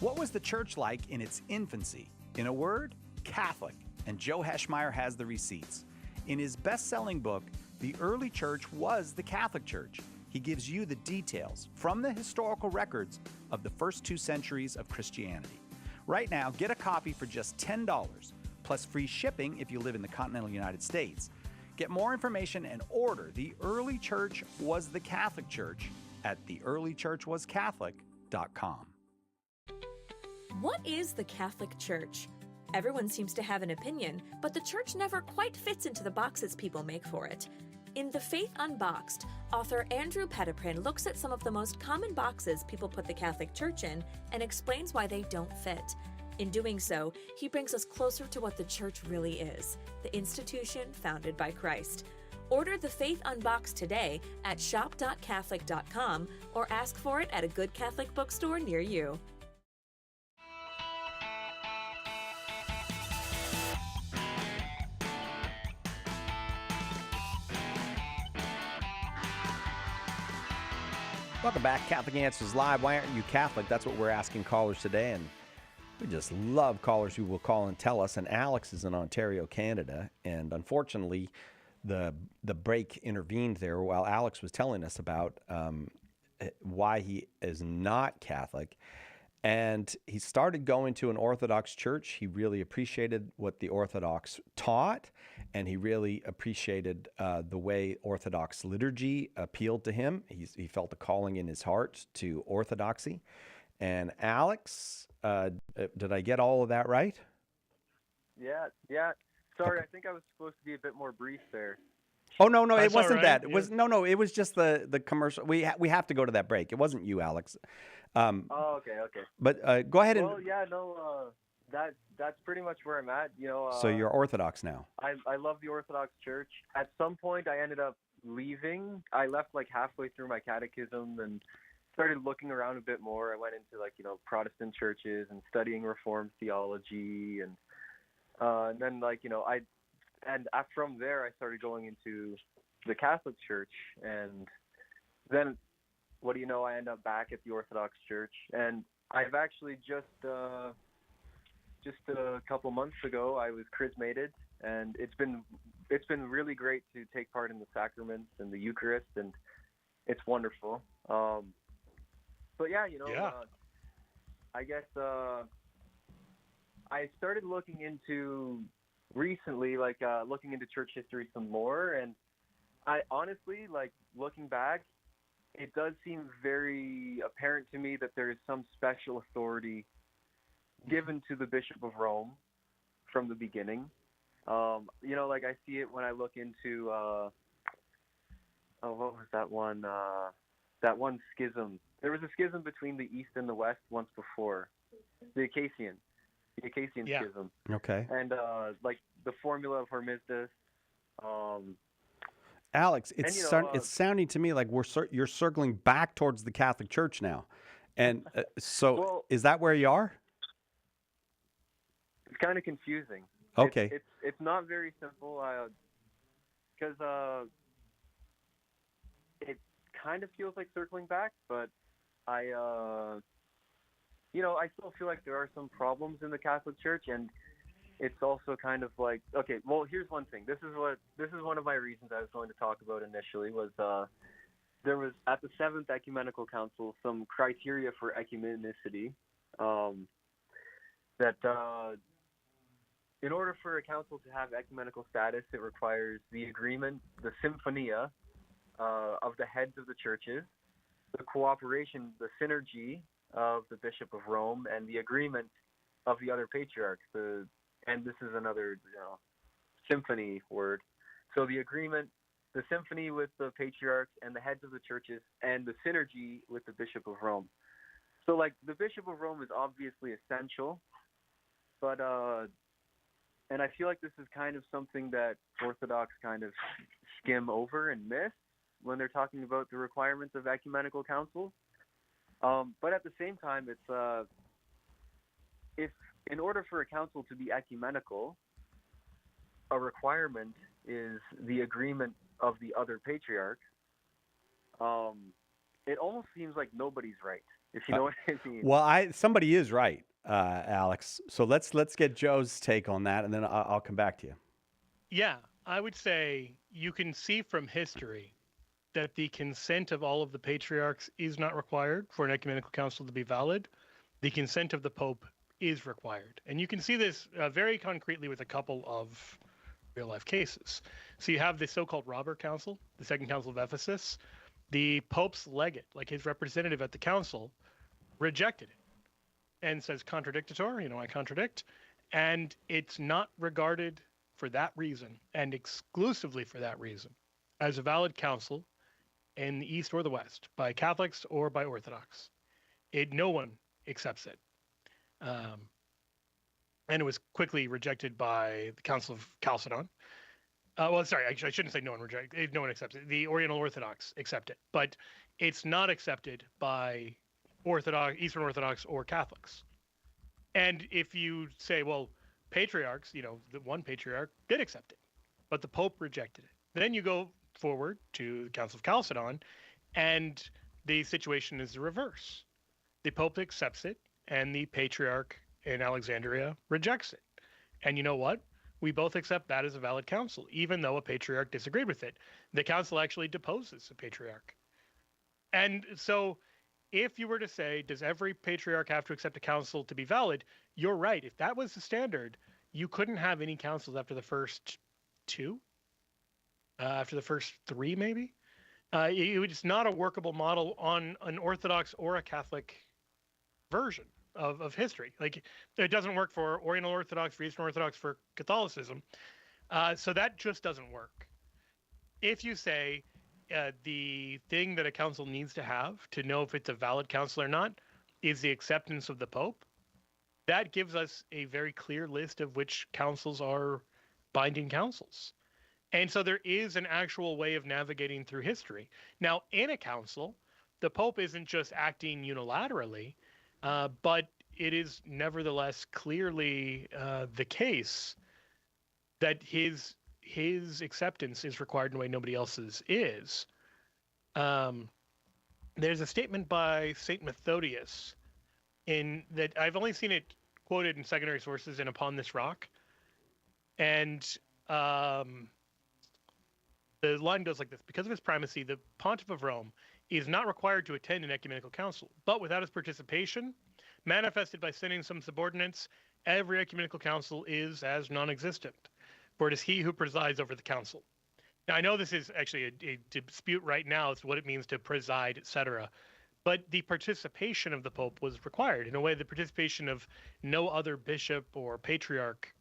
What was the church like in its infancy? In a word, Catholic, and Joe Heschmeyer has the receipts. In his best-selling book, The Early Church Was the Catholic Church, he gives you the details from the historical records of the first 2 centuries of Christianity. Right now, get a copy for just $10, plus free shipping if you live in the continental United States. Get more information and order The Early Church Was the Catholic Church at theearlychurchwascatholic.com. What is the Catholic Church? Everyone seems to have an opinion, but the church never quite fits into the boxes people make for it. In The Faith Unboxed, author Andrew Petiprin looks at some of the most common boxes people put the Catholic Church in and explains why they don't fit. In doing so, he brings us closer to what the church really is, the institution founded by Christ. Order The Faith Unboxed today at shop.catholic.com or ask for it at a good Catholic bookstore near you. Welcome back, Catholic Answers Live. Why aren't you Catholic? That's what we're asking callers today, and we just love callers who will call and tell us. And Alex is in Ontario, Canada, and unfortunately, the break intervened there while Alex was telling us about why he is not Catholic. And he started going to an Orthodox church. He really appreciated what the Orthodox taught, and he really appreciated the way Orthodox liturgy appealed to him. He felt a calling in his heart to Orthodoxy. And Alex, did I get all of that right? Yeah. Sorry, I think I was supposed to be a bit more brief there. Oh, no, it That's wasn't all that. right. It was it was just the commercial. We have to go to that break. It wasn't you, Alex. Okay. But go ahead and. Well, yeah, no, that's pretty much where I'm at. So you're Orthodox now. I love the Orthodox Church. At some point, I ended up leaving. I left like halfway through my catechism and started looking around a bit more. I went into Protestant churches and studying Reformed theology, and then from there I started going into the Catholic Church, and then what do you know, I end up back at the Orthodox Church, and I've actually just a couple months ago I was chrismated, and it's been really great to take part in the sacraments and the Eucharist, and it's wonderful. But yeah, I guess I started looking into recently, looking into church history some more, and I honestly, looking back, it does seem very apparent to me that there is some special authority given to the Bishop of Rome from the beginning. You know, like I see it when I look into what was that one? That one schism. There was a schism between the East and the West once before, the Acacian schism. Okay. And like the formula of Hormisdas. Alex, and, it's you know, it's sounding to me like you're circling back towards the Catholic Church now, and so well, is that where you are? It's kind of confusing. Okay. It's not very simple because it kind of feels like circling back, but you know, I still feel like there are some problems in the Catholic Church, and it's also kind of like, okay, well, here's one thing. This is one of my reasons I was going to talk about initially was there was at the 7th Ecumenical Council some criteria for ecumenicity that in order for a council to have ecumenical status, it requires the agreement, the symphonia of the heads of the churches, the cooperation, the synergy of the Bishop of Rome, and the agreement of the other patriarchs. And this is another symphony word. So the agreement, the symphony with the patriarchs and the heads of the churches, and the synergy with the Bishop of Rome. So like the Bishop of Rome is obviously essential, but and I feel like this is kind of something that Orthodox kind of skim over and miss when they're talking about the requirements of ecumenical councils. But at the same time, it's if in order for a council to be ecumenical, a requirement is the agreement of the other patriarchs. It almost seems like nobody's right, if you know what I mean. Well, somebody is right, Alex. So let's get Joe's take on that, and then I'll come back to you. Yeah, I would say you can see from history that the consent of all of the patriarchs is not required for an ecumenical council to be valid. The consent of the Pope is required. And you can see this very concretely with a couple of real-life cases. So you have the so-called Robber Council, the Second Council of Ephesus. The Pope's legate, like his representative at the council, rejected it and says contradictator, I contradict. And it's not regarded for that reason, and exclusively for that reason, as a valid council in the East or the West, by Catholics or by Orthodox. No one accepts it. And it was quickly rejected by the Council of Chalcedon. Well, sorry, I shouldn't say no one rejects. No one accepts it. The Oriental Orthodox accept it, but it's not accepted by Orthodox, Eastern Orthodox, or Catholics. And if you say, well, patriarchs, the one patriarch did accept it, but the Pope rejected it. Then you go forward to the Council of Chalcedon, and the situation is the reverse. The Pope accepts it, and the patriarch in Alexandria rejects it. And you know what? We both accept that as a valid council, even though a patriarch disagreed with it. The council actually deposes a patriarch. And so if you were to say, does every patriarch have to accept a council to be valid? You're right. If that was the standard, you couldn't have any councils after the first two, after the first three, maybe. It's not a workable model on an Orthodox or a Catholic version of history. Like, it doesn't work for Oriental Orthodox, for Eastern Orthodox, for Catholicism. So that just doesn't work. If you say the thing that a council needs to have to know if it's a valid council or not is the acceptance of the Pope, that gives us a very clear list of which councils are binding councils. And so there is an actual way of navigating through history. Now, in a council, the Pope isn't just acting unilaterally, but it is nevertheless clearly the case that his acceptance is required in a way nobody else's is. There's a statement by St. Methodius in that I've only seen it quoted in secondary sources in Upon This Rock. And the line goes like this: because of his primacy, the Pontiff of Rome is not required to attend an ecumenical council, but without his participation, manifested by sending some subordinates, every ecumenical council is as non-existent, for it is he who presides over the council. Now, I know this is actually a dispute right now as to what it means to preside, etc., but the participation of the Pope was required. In a way, the participation of no other bishop or patriarch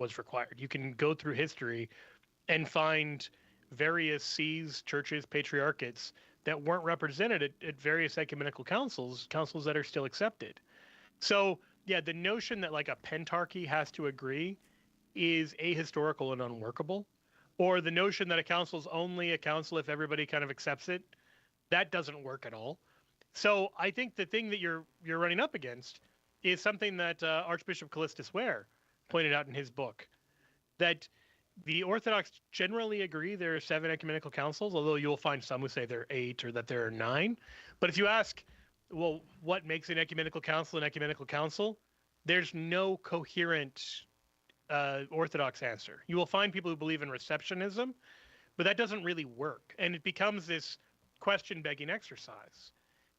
was required. You can go through history and find various sees, churches, patriarchates that weren't represented at various ecumenical councils that are still accepted. So, yeah, the notion that like a pentarchy has to agree is ahistorical and unworkable, or the notion that a council is only a council if everybody kind of accepts it, that doesn't work at all. So I think the thing that you're running up against is something that Archbishop Callistus Ware pointed out in his book, that the Orthodox generally agree there are 7 ecumenical councils, although you'll find some who say there are 8 or that there are 9. But if you ask, well, what makes an ecumenical council, there's no coherent Orthodox answer. You will find people who believe in receptionism, but that doesn't really work. And it becomes this question-begging exercise.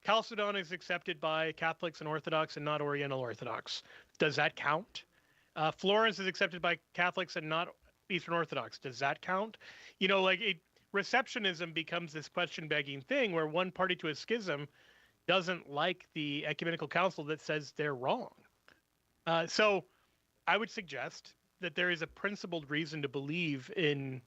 Chalcedon is accepted by Catholics and Orthodox and not Oriental Orthodox. Does that count? Florence is accepted by Catholics and not Eastern Orthodox. Does that count? You know, like receptionism becomes this question-begging thing where one party to a schism doesn't like the Ecumenical Council that says they're wrong. So I would suggest that there is a principled reason to believe in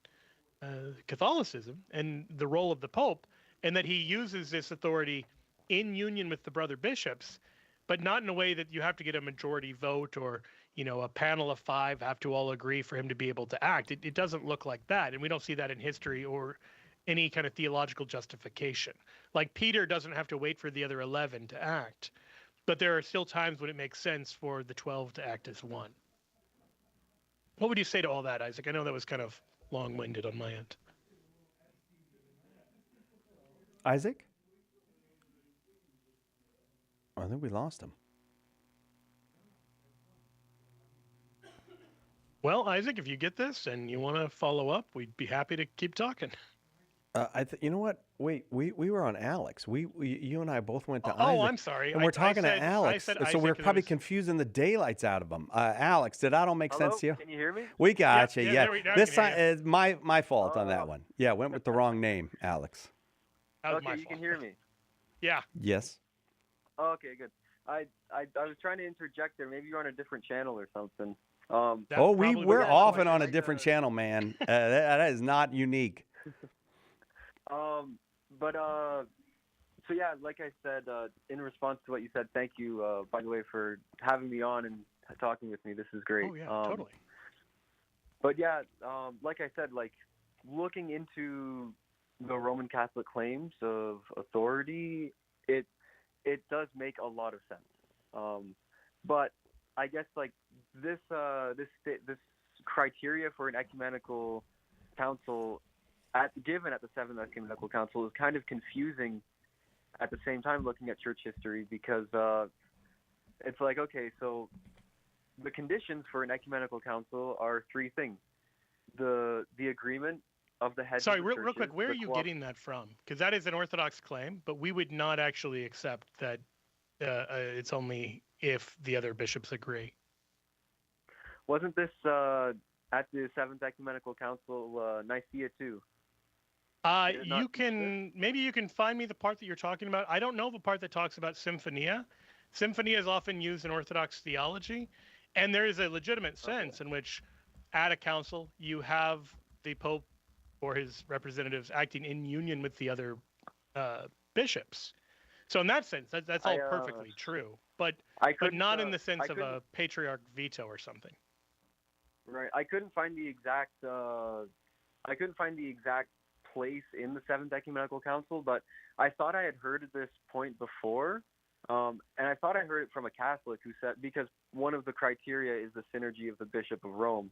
Catholicism and the role of the Pope, and that he uses this authority in union with the brother bishops, but not in a way that you have to get a majority vote or, you know, a panel of 5 have to all agree for him to be able to act. It doesn't look like that, and we don't see that in history or any kind of theological justification. Like Peter doesn't have to wait for the other 11 to act, but there are still times when it makes sense for the 12 to act as one. What would you say to all that, Isaac? I know that was kind of long-winded on my end. Isaac? I think we lost him. Well, Isaac, if you get this and you want to follow up, we'd be happy to keep talking. You know what? Wait, we were on Alex. You and I both went to Isaac. Oh, I'm sorry. And we're talking to Alex. I said so Isaac we're and probably confusing the daylights out of him. Alex, did that all make sense to you? Can you hear me? We got you. Yeah. now This I can time hear is my fault on that one. Yeah, went with the wrong name, Alex. That was my Okay, you fault. can hear me. Yeah. Yes. Okay, good. I was trying to interject there. Maybe you're on a different channel or something. We're often on a different channel, man. That is not unique. So yeah, like I said, in response to what you said, thank you, by the way, for having me on and talking with me. This is great. Oh yeah, totally. But yeah, like I said, like looking into the Roman Catholic claims of authority, it does make a lot of sense. But I guess like this criteria for an ecumenical council given at the Seventh Ecumenical Council is kind of confusing at the same time looking at church history, because it's like, okay, so the conditions for an ecumenical council are 3 things. The agreement of the heads Sorry, of the real churches, quick, where are you getting that from? Because that is an Orthodox claim, but we would not actually accept that it's only if the other bishops agree. Wasn't this at the Seventh Ecumenical Council, Nicaea too? Maybe you can find me the part that you're talking about. I don't know the part that talks about symphonia. Symphonia is often used in Orthodox theology, and there is a legitimate sense in which at a council you have the Pope or his representatives acting in union with the other bishops. So in that sense, that's all perfectly true, but not in the sense of a patriarch veto or something. Right. I couldn't find the exact place in the Seventh Ecumenical Council, but I thought I had heard this point before, and I thought I heard it from a Catholic who said, because one of the criteria is the synergy of the Bishop of Rome.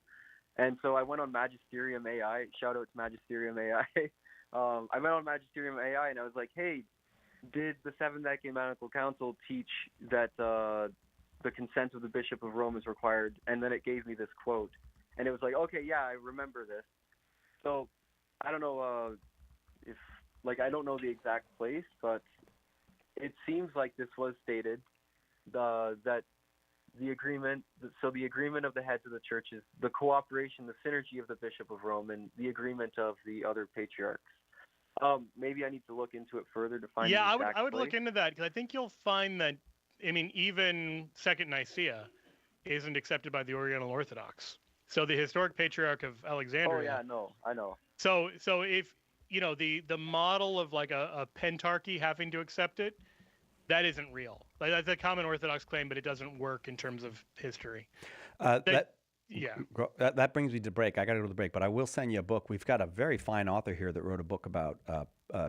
And so I went on Magisterium AI, shout out to Magisterium AI. I went on Magisterium AI and I was like, hey, did the Seventh Ecumenical Council teach that the consent of the Bishop of Rome is required? And then it gave me this quote. And it was like, okay, yeah, I remember this. So I don't know I don't know the exact place, but it seems like this was stated, that the agreement of the heads of the churches, the cooperation, the synergy of the Bishop of Rome, and the agreement of the other patriarchs. Maybe I need to look into it further to find. Yeah, the exact I would place. look into that, because I think you'll find that. I mean, even Second Nicaea isn't accepted by the Oriental Orthodox. So the historic patriarch of Alexandria. Oh yeah, no, I know. So if the model of like a pentarchy having to accept it, that isn't real. Like, that's a common Orthodox claim, but it doesn't work in terms of history. That brings me to break. I got to go to the break, but I will send you a book. We've got a very fine author here that wrote a book about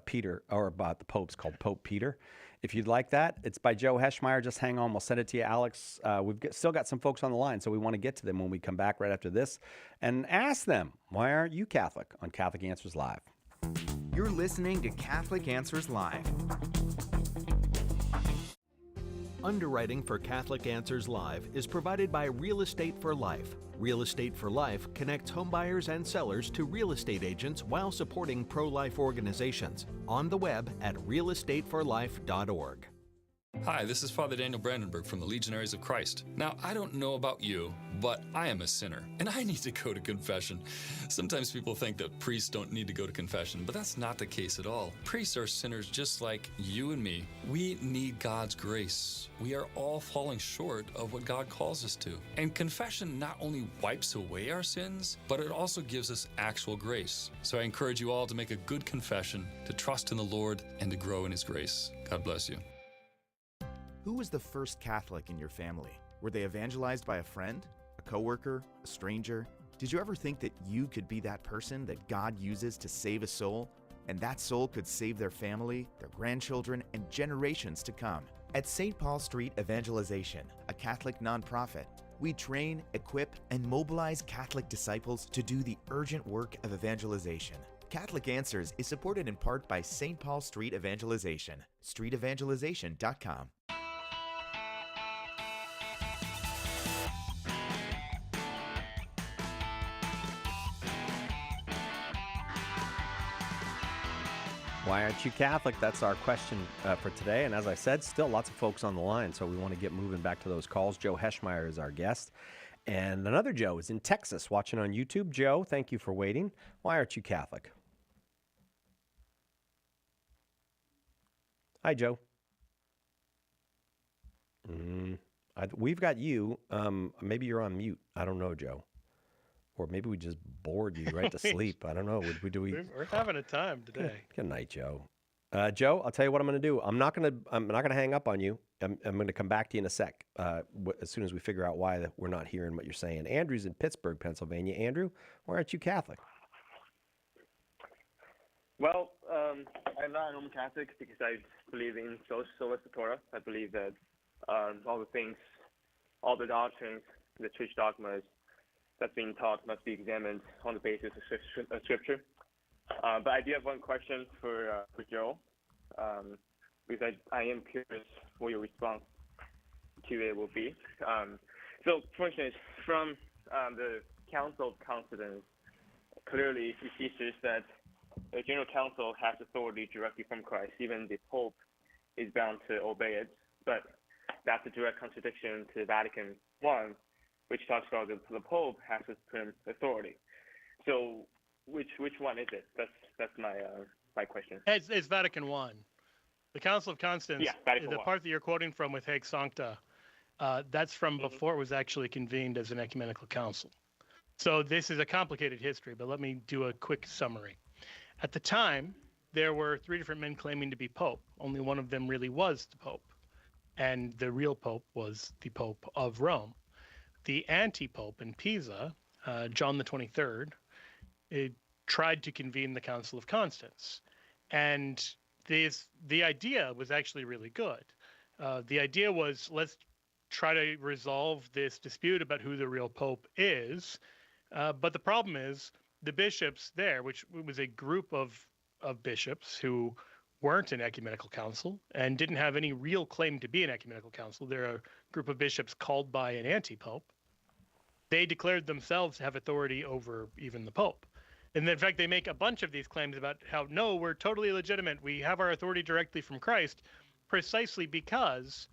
Peter, or about the popes, called Pope Peter. If you'd like that, it's by Joe Heschmeyer. Just hang on. We'll send it to you, Alex. Still got some folks on the line, so we want to get to them when we come back right after this and ask them, why aren't you Catholic, on Catholic Answers Live? You're listening to Catholic Answers Live. Underwriting for Catholic Answers Live is provided by Real Estate for Life. Real Estate for Life connects homebuyers and sellers to real estate agents while supporting pro-life organizations. On the web at realestateforlife.org. Hi, this is Father Daniel Brandenburg from the Legionaries of Christ. Now, I don't know about you, but I am a sinner, and I need to go to confession. Sometimes people think that priests don't need to go to confession, but that's not the case at all. Priests are sinners just like you and me. We need God's grace. We are all falling short of what God calls us to. And confession not only wipes away our sins, but it also gives us actual grace. So I encourage you all to make a good confession, to trust in the Lord, and to grow in His grace. God bless you. Who was the first Catholic in your family? Were they evangelized by a friend, a coworker, a stranger? Did you ever think that you could be that person that God uses to save a soul, and that soul could save their family, their grandchildren, and generations to come? At St. Paul Street Evangelization, a Catholic nonprofit, we train, equip, and mobilize Catholic disciples to do the urgent work of evangelization. Catholic Answers is supported in part by St. Paul Street Evangelization, streetevangelization.com. Why aren't you Catholic? That's our question for today. And as I said, still lots of folks on the line, so we want to get moving back to those calls. Joe Heschmeyer is our guest. And another Joe is in Texas watching on YouTube. Joe, thank you for waiting. Why aren't you Catholic? Hi, Joe. We've got you. Maybe you're on mute. I don't know, Joe. Or maybe we just bored you right to sleep. I don't know. We're having a time today. Good night, Joe. Joe, I'll tell you what I'm going to do. I'm not going to hang up on you. I'm going to come back to you in a sec. As soon as we figure out why we're not hearing what you're saying. Andrew's in Pittsburgh, Pennsylvania. Andrew, why aren't you Catholic? Well, I'm not a Roman Catholic because I believe in sola scriptura. I believe that all the things, all the doctrines, the church dogmas that's being taught must be examined on the basis of Scripture. But I do have one question for Joe, because I am curious what your response to it will be. So, for instance, from the Council of Constance, clearly it teaches that the General Council has authority directly from Christ. Even the Pope is bound to obey it. But that's a direct contradiction to Vatican I, which talks about the Pope has supreme authority. So, which one is it? That's my question. It's Vatican I. The Council of Constance, Vatican the I. part that you're quoting from with Haec Sancta, that's from before it was actually convened as an ecumenical council. So this is a complicated history, but let me do a quick summary. At the time, there were three different men claiming to be Pope. Only one of them really was the Pope. And the real Pope was the Pope of Rome. The anti-Pope in Pisa, John the 23rd, tried to convene the Council of Constance. And the idea was actually really good. The idea was, let's try to resolve this dispute about who the real Pope is. But the problem is the bishops there, which was a group of bishops who weren't an ecumenical council and didn't have any real claim to be an ecumenical council. They're a group of bishops called by an anti-Pope. They declared themselves to have authority over even the Pope. And in fact, they make a bunch of these claims about how, no, we're totally legitimate. We have our authority directly from Christ, precisely because,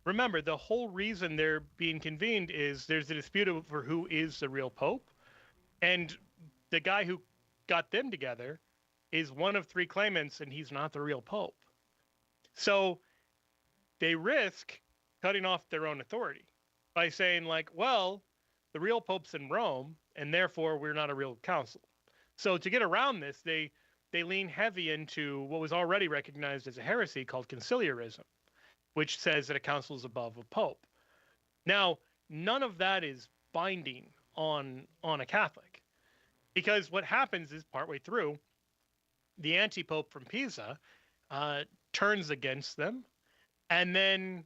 remember, the whole reason they're being convened is there's a dispute over who is the real Pope. And the guy who got them together is one of three claimants, and he's not the real Pope. So they risk cutting off their own authority by saying, like, well, the real pope's in Rome, and therefore we're not a real council. So to get around this, they lean heavy into what was already recognized as a heresy called conciliarism, which says that a council is above a pope. Now, none of that is binding on a Catholic, because what happens is partway through, the anti-pope from Pisa turns against them, and then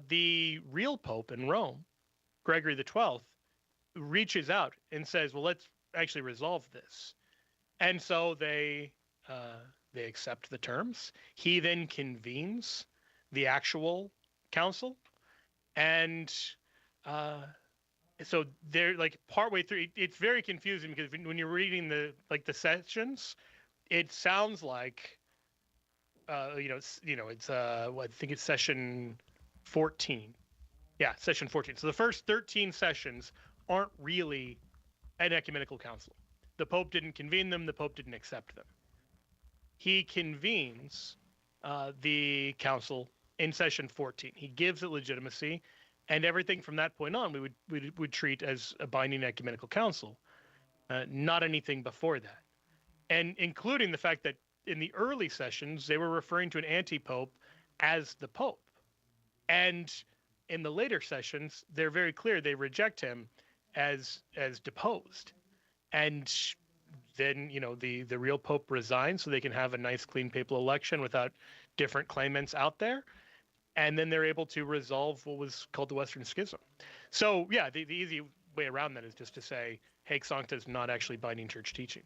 the real pope in Rome, Gregory XII, reaches out and says, well, let's actually resolve this. And so they accept the terms. He then convenes the actual council, and so they're like partway through. It's very confusing because when you're reading the sessions, it sounds like it's I think it's session 14. Yeah, session 14. So the first 13 sessions aren't really an ecumenical council. The Pope didn't convene them. The Pope didn't accept them. He convenes the council in session 14. He gives it legitimacy, and everything from that point on we would treat as a binding ecumenical council, not anything before that. And including the fact that in the early sessions, they were referring to an anti-pope as the Pope. And in the later sessions, they're very clear they reject him as deposed. And then, the real Pope resigns so they can have a nice, clean papal election without different claimants out there. And then they're able to resolve what was called the Western Schism. So, yeah, the easy way around that is just to say, Haec Sancta is not actually binding church teaching.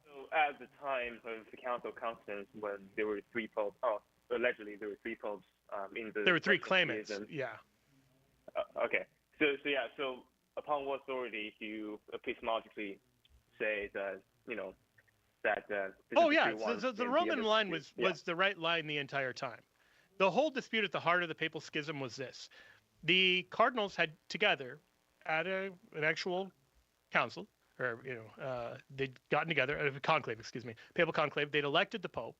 So at the time of the Council of Constance, when there were three popes, allegedly there were three popes in the... There were three claimants, yeah. Okay. So upon what authority do you epistemologically say that, that... the Roman line was the right line the entire time. The whole dispute at the heart of the papal schism was this. The cardinals had together at an actual council, or, they'd gotten together, a conclave, papal conclave. They'd elected the Pope,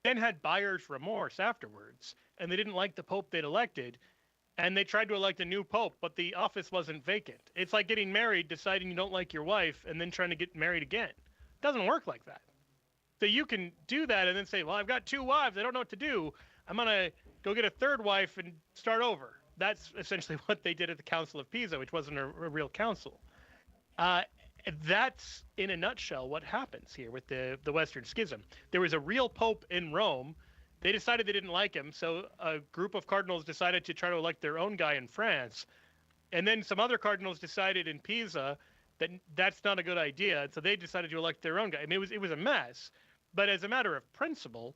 then had buyer's remorse afterwards, and they didn't like the Pope they'd elected, and they tried to elect a new Pope, but the office wasn't vacant. It's like getting married, deciding you don't like your wife, and then trying to get married again. It doesn't work like that. So you can do that and then say, well, I've got two wives, I don't know what to do. I'm going to go get a third wife and start over. That's essentially what they did at the Council of Pisa, which wasn't a real council. That's, in a nutshell, what happens here with the Western Schism. There was a real Pope in Rome. They decided they didn't like him, so a group of cardinals decided to try to elect their own guy in France. And then some other cardinals decided in Pisa that that's not a good idea, and so they decided to elect their own guy. I mean, it was a mess. But as a matter of principle,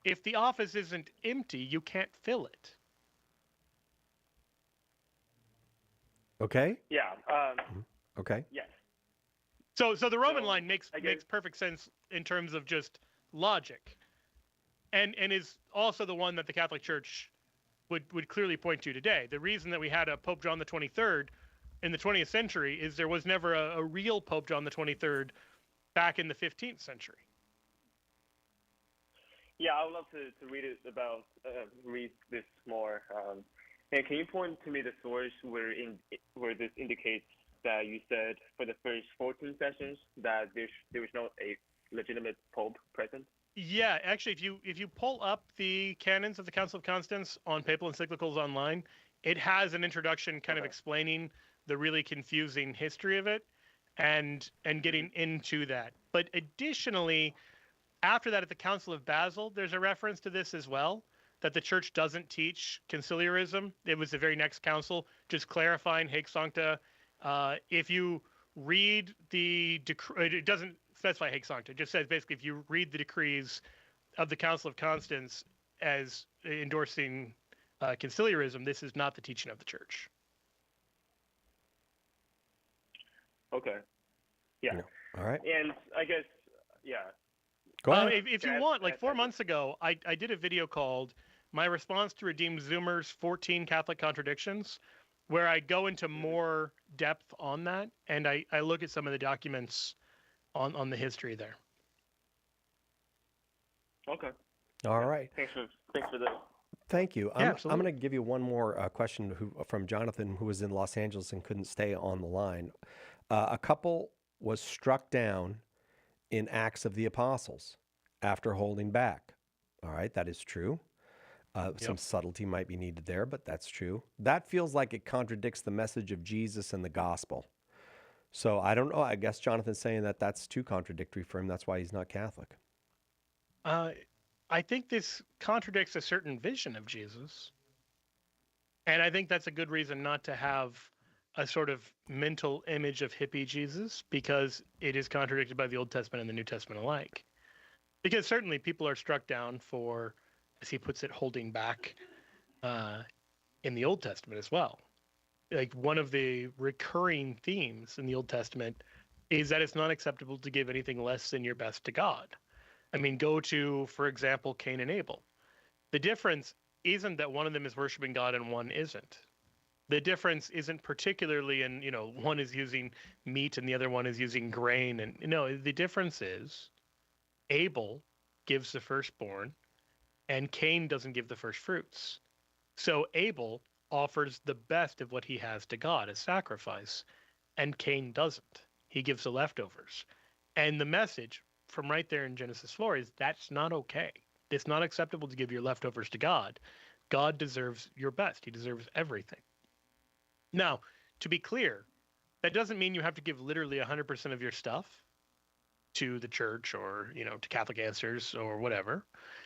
if the office isn't empty, you can't fill it. Okay? Yeah. Okay. Yes. So the Roman line makes perfect sense in terms of just logic, and is also the one that the Catholic Church would clearly point to today. The reason that we had a Pope John the 23rd in the 20th century is there was never a real Pope John the 23rd back in the 15th century. Yeah, I would love to read this more. And can you point to me the source where this indicates that you said for the first 14 sessions that there was not a legitimate Pope present? Yeah, actually, if you pull up the canons of the Council of Constance on papal encyclicals online, it has an introduction kind of explaining the really confusing history of it and getting into that. But additionally, after that at the Council of Basel, there's a reference to this as well, that the church doesn't teach conciliarism. It was the very next council, just clarifying Haec Sancta. If you read the decree, it doesn't specify Haec Sancta. It just says basically if you read the decrees of the Council of Constance as endorsing conciliarism, this is not the teaching of the church. Okay. Yeah. All right. And I guess, yeah. Go ahead. If you want, like 4 months ago, I did a video called My Response to Redeemed Zoomer's 14 Catholic Contradictions, where I go into more depth on that, and I look at some of the documents on the history there. Okay. All right. Thanks for that. Thank you. Yeah, I'm absolutely. going to give you one more question from Jonathan, who was in Los Angeles and couldn't stay on the line. A couple was struck down in Acts of the Apostles after holding back. All right, that is true. Some subtlety might be needed there, but that's true. That feels like it contradicts the message of Jesus and the gospel. So I don't know. I guess Jonathan's saying that that's too contradictory for him. That's why he's not Catholic. I think this contradicts a certain vision of Jesus. And I think that's a good reason not to have a sort of mental image of hippie Jesus, because it is contradicted by the Old Testament and the New Testament alike. Because certainly people are struck down for, as he puts it, holding back in the Old Testament as well. Like, one of the recurring themes in the Old Testament is that it's not acceptable to give anything less than your best to God. I mean, go to, for example, Cain and Abel. The difference isn't that one of them is worshiping God and one isn't. The difference isn't particularly in, one is using meat and the other one is using grain. And, the difference is Abel gives the firstborn and Cain doesn't give the first fruits. So Abel offers the best of what he has to God as sacrifice, and Cain doesn't. He gives the leftovers. And the message from right there in Genesis 4 is that's not okay. It's not acceptable to give your leftovers to God. God deserves your best. He deserves everything. Now, to be clear, that doesn't mean you have to give literally 100% of your stuff to the church or, to Catholic Answers or whatever.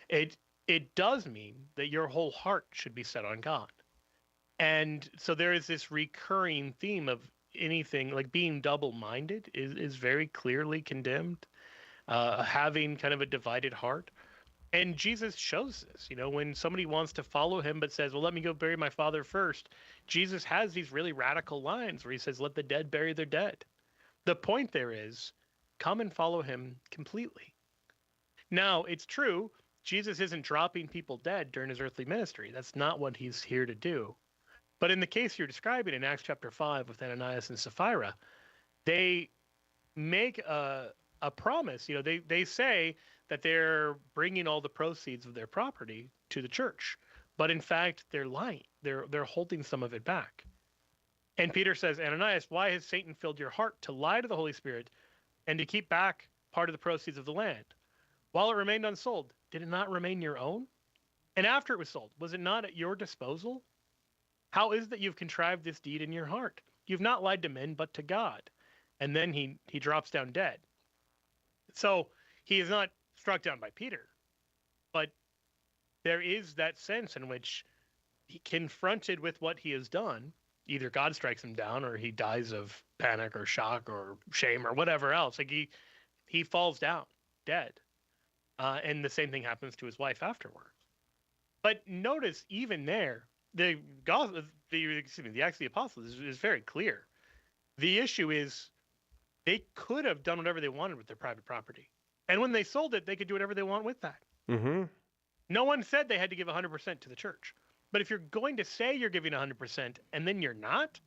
It does mean that your whole heart should be set on God. And so there is this recurring theme of anything like being double-minded is very clearly condemned. Having kind of a divided heart. And Jesus shows this, when somebody wants to follow him but says, well, let me go bury my father first. Jesus has these really radical lines where he says, let the dead bury their dead. The point there is, come and follow him completely. Now, it's true, Jesus isn't dropping people dead during his earthly ministry. That's not what he's here to do. But in the case you're describing in Acts chapter 5 with Ananias and Sapphira, they make a promise. They say that they're bringing all the proceeds of their property to the church, but in fact they're lying. They're holding some of it back. And Peter says, Ananias, why has Satan filled your heart to lie to the Holy Spirit and to keep back part of the proceeds of the land? While it remained unsold, did it not remain your own? And after it was sold, was it not at your disposal? How is it that you've contrived this deed in your heart? You've not lied to men, but to God. And then he drops down dead. So he is not struck down by Peter, but there is that sense in which he confronted with what he has done. Either God strikes him down or he dies of panic or shock or shame or whatever else. Like he falls down dead. And the same thing happens to his wife afterwards. But notice even there, the Acts of the Apostles is very clear. The issue is they could have done whatever they wanted with their private property. And when they sold it, they could do whatever they want with that. Mm-hmm. No one said they had to give 100% to the church. But if you're going to say you're giving 100% and then you're not,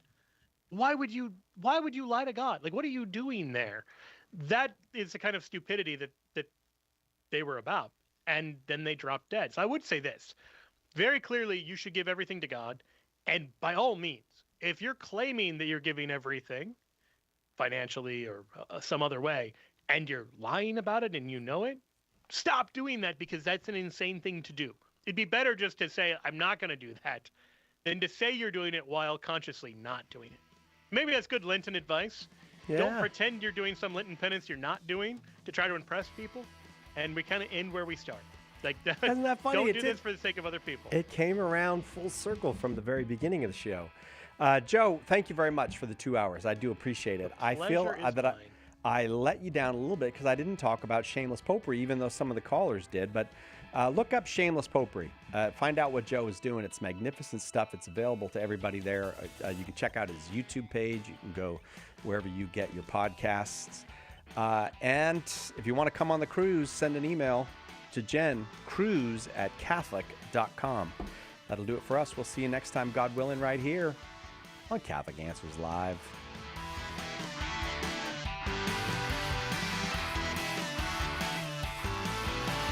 why would you lie to God? Like, what are you doing there? That is the kind of stupidity that they were about. And then they dropped dead. So I would say this. Very clearly, you should give everything to God. And by all means, if you're claiming that you're giving everything financially or some other way, and you're lying about it and you know it, stop doing that, because that's an insane thing to do. It'd be better just to say, I'm not going to do that, than to say you're doing it while consciously not doing it. Maybe that's good Lenten advice. Yeah. Don't pretend you're doing some Lenten penance you're not doing to try to impress people. And we kind of end where we start. Like, isn't that funny? Don't do this for the sake of other people. It came around full circle from the very beginning of the show. Joe, thank you very much for the 2 hours. I do appreciate it. I feel that I let you down a little bit because I didn't talk about shameless popery, even though some of the callers did. But look up shameless popery. Find out what Joe is doing. It's magnificent stuff. It's available to everybody there. You can check out his YouTube page. You can go wherever you get your podcasts. And if you want to come on the cruise, send an email to Jen, cruise@catholic.com. That'll do it for us. We'll see you next time, God willing, right here on Catholic Answers Live.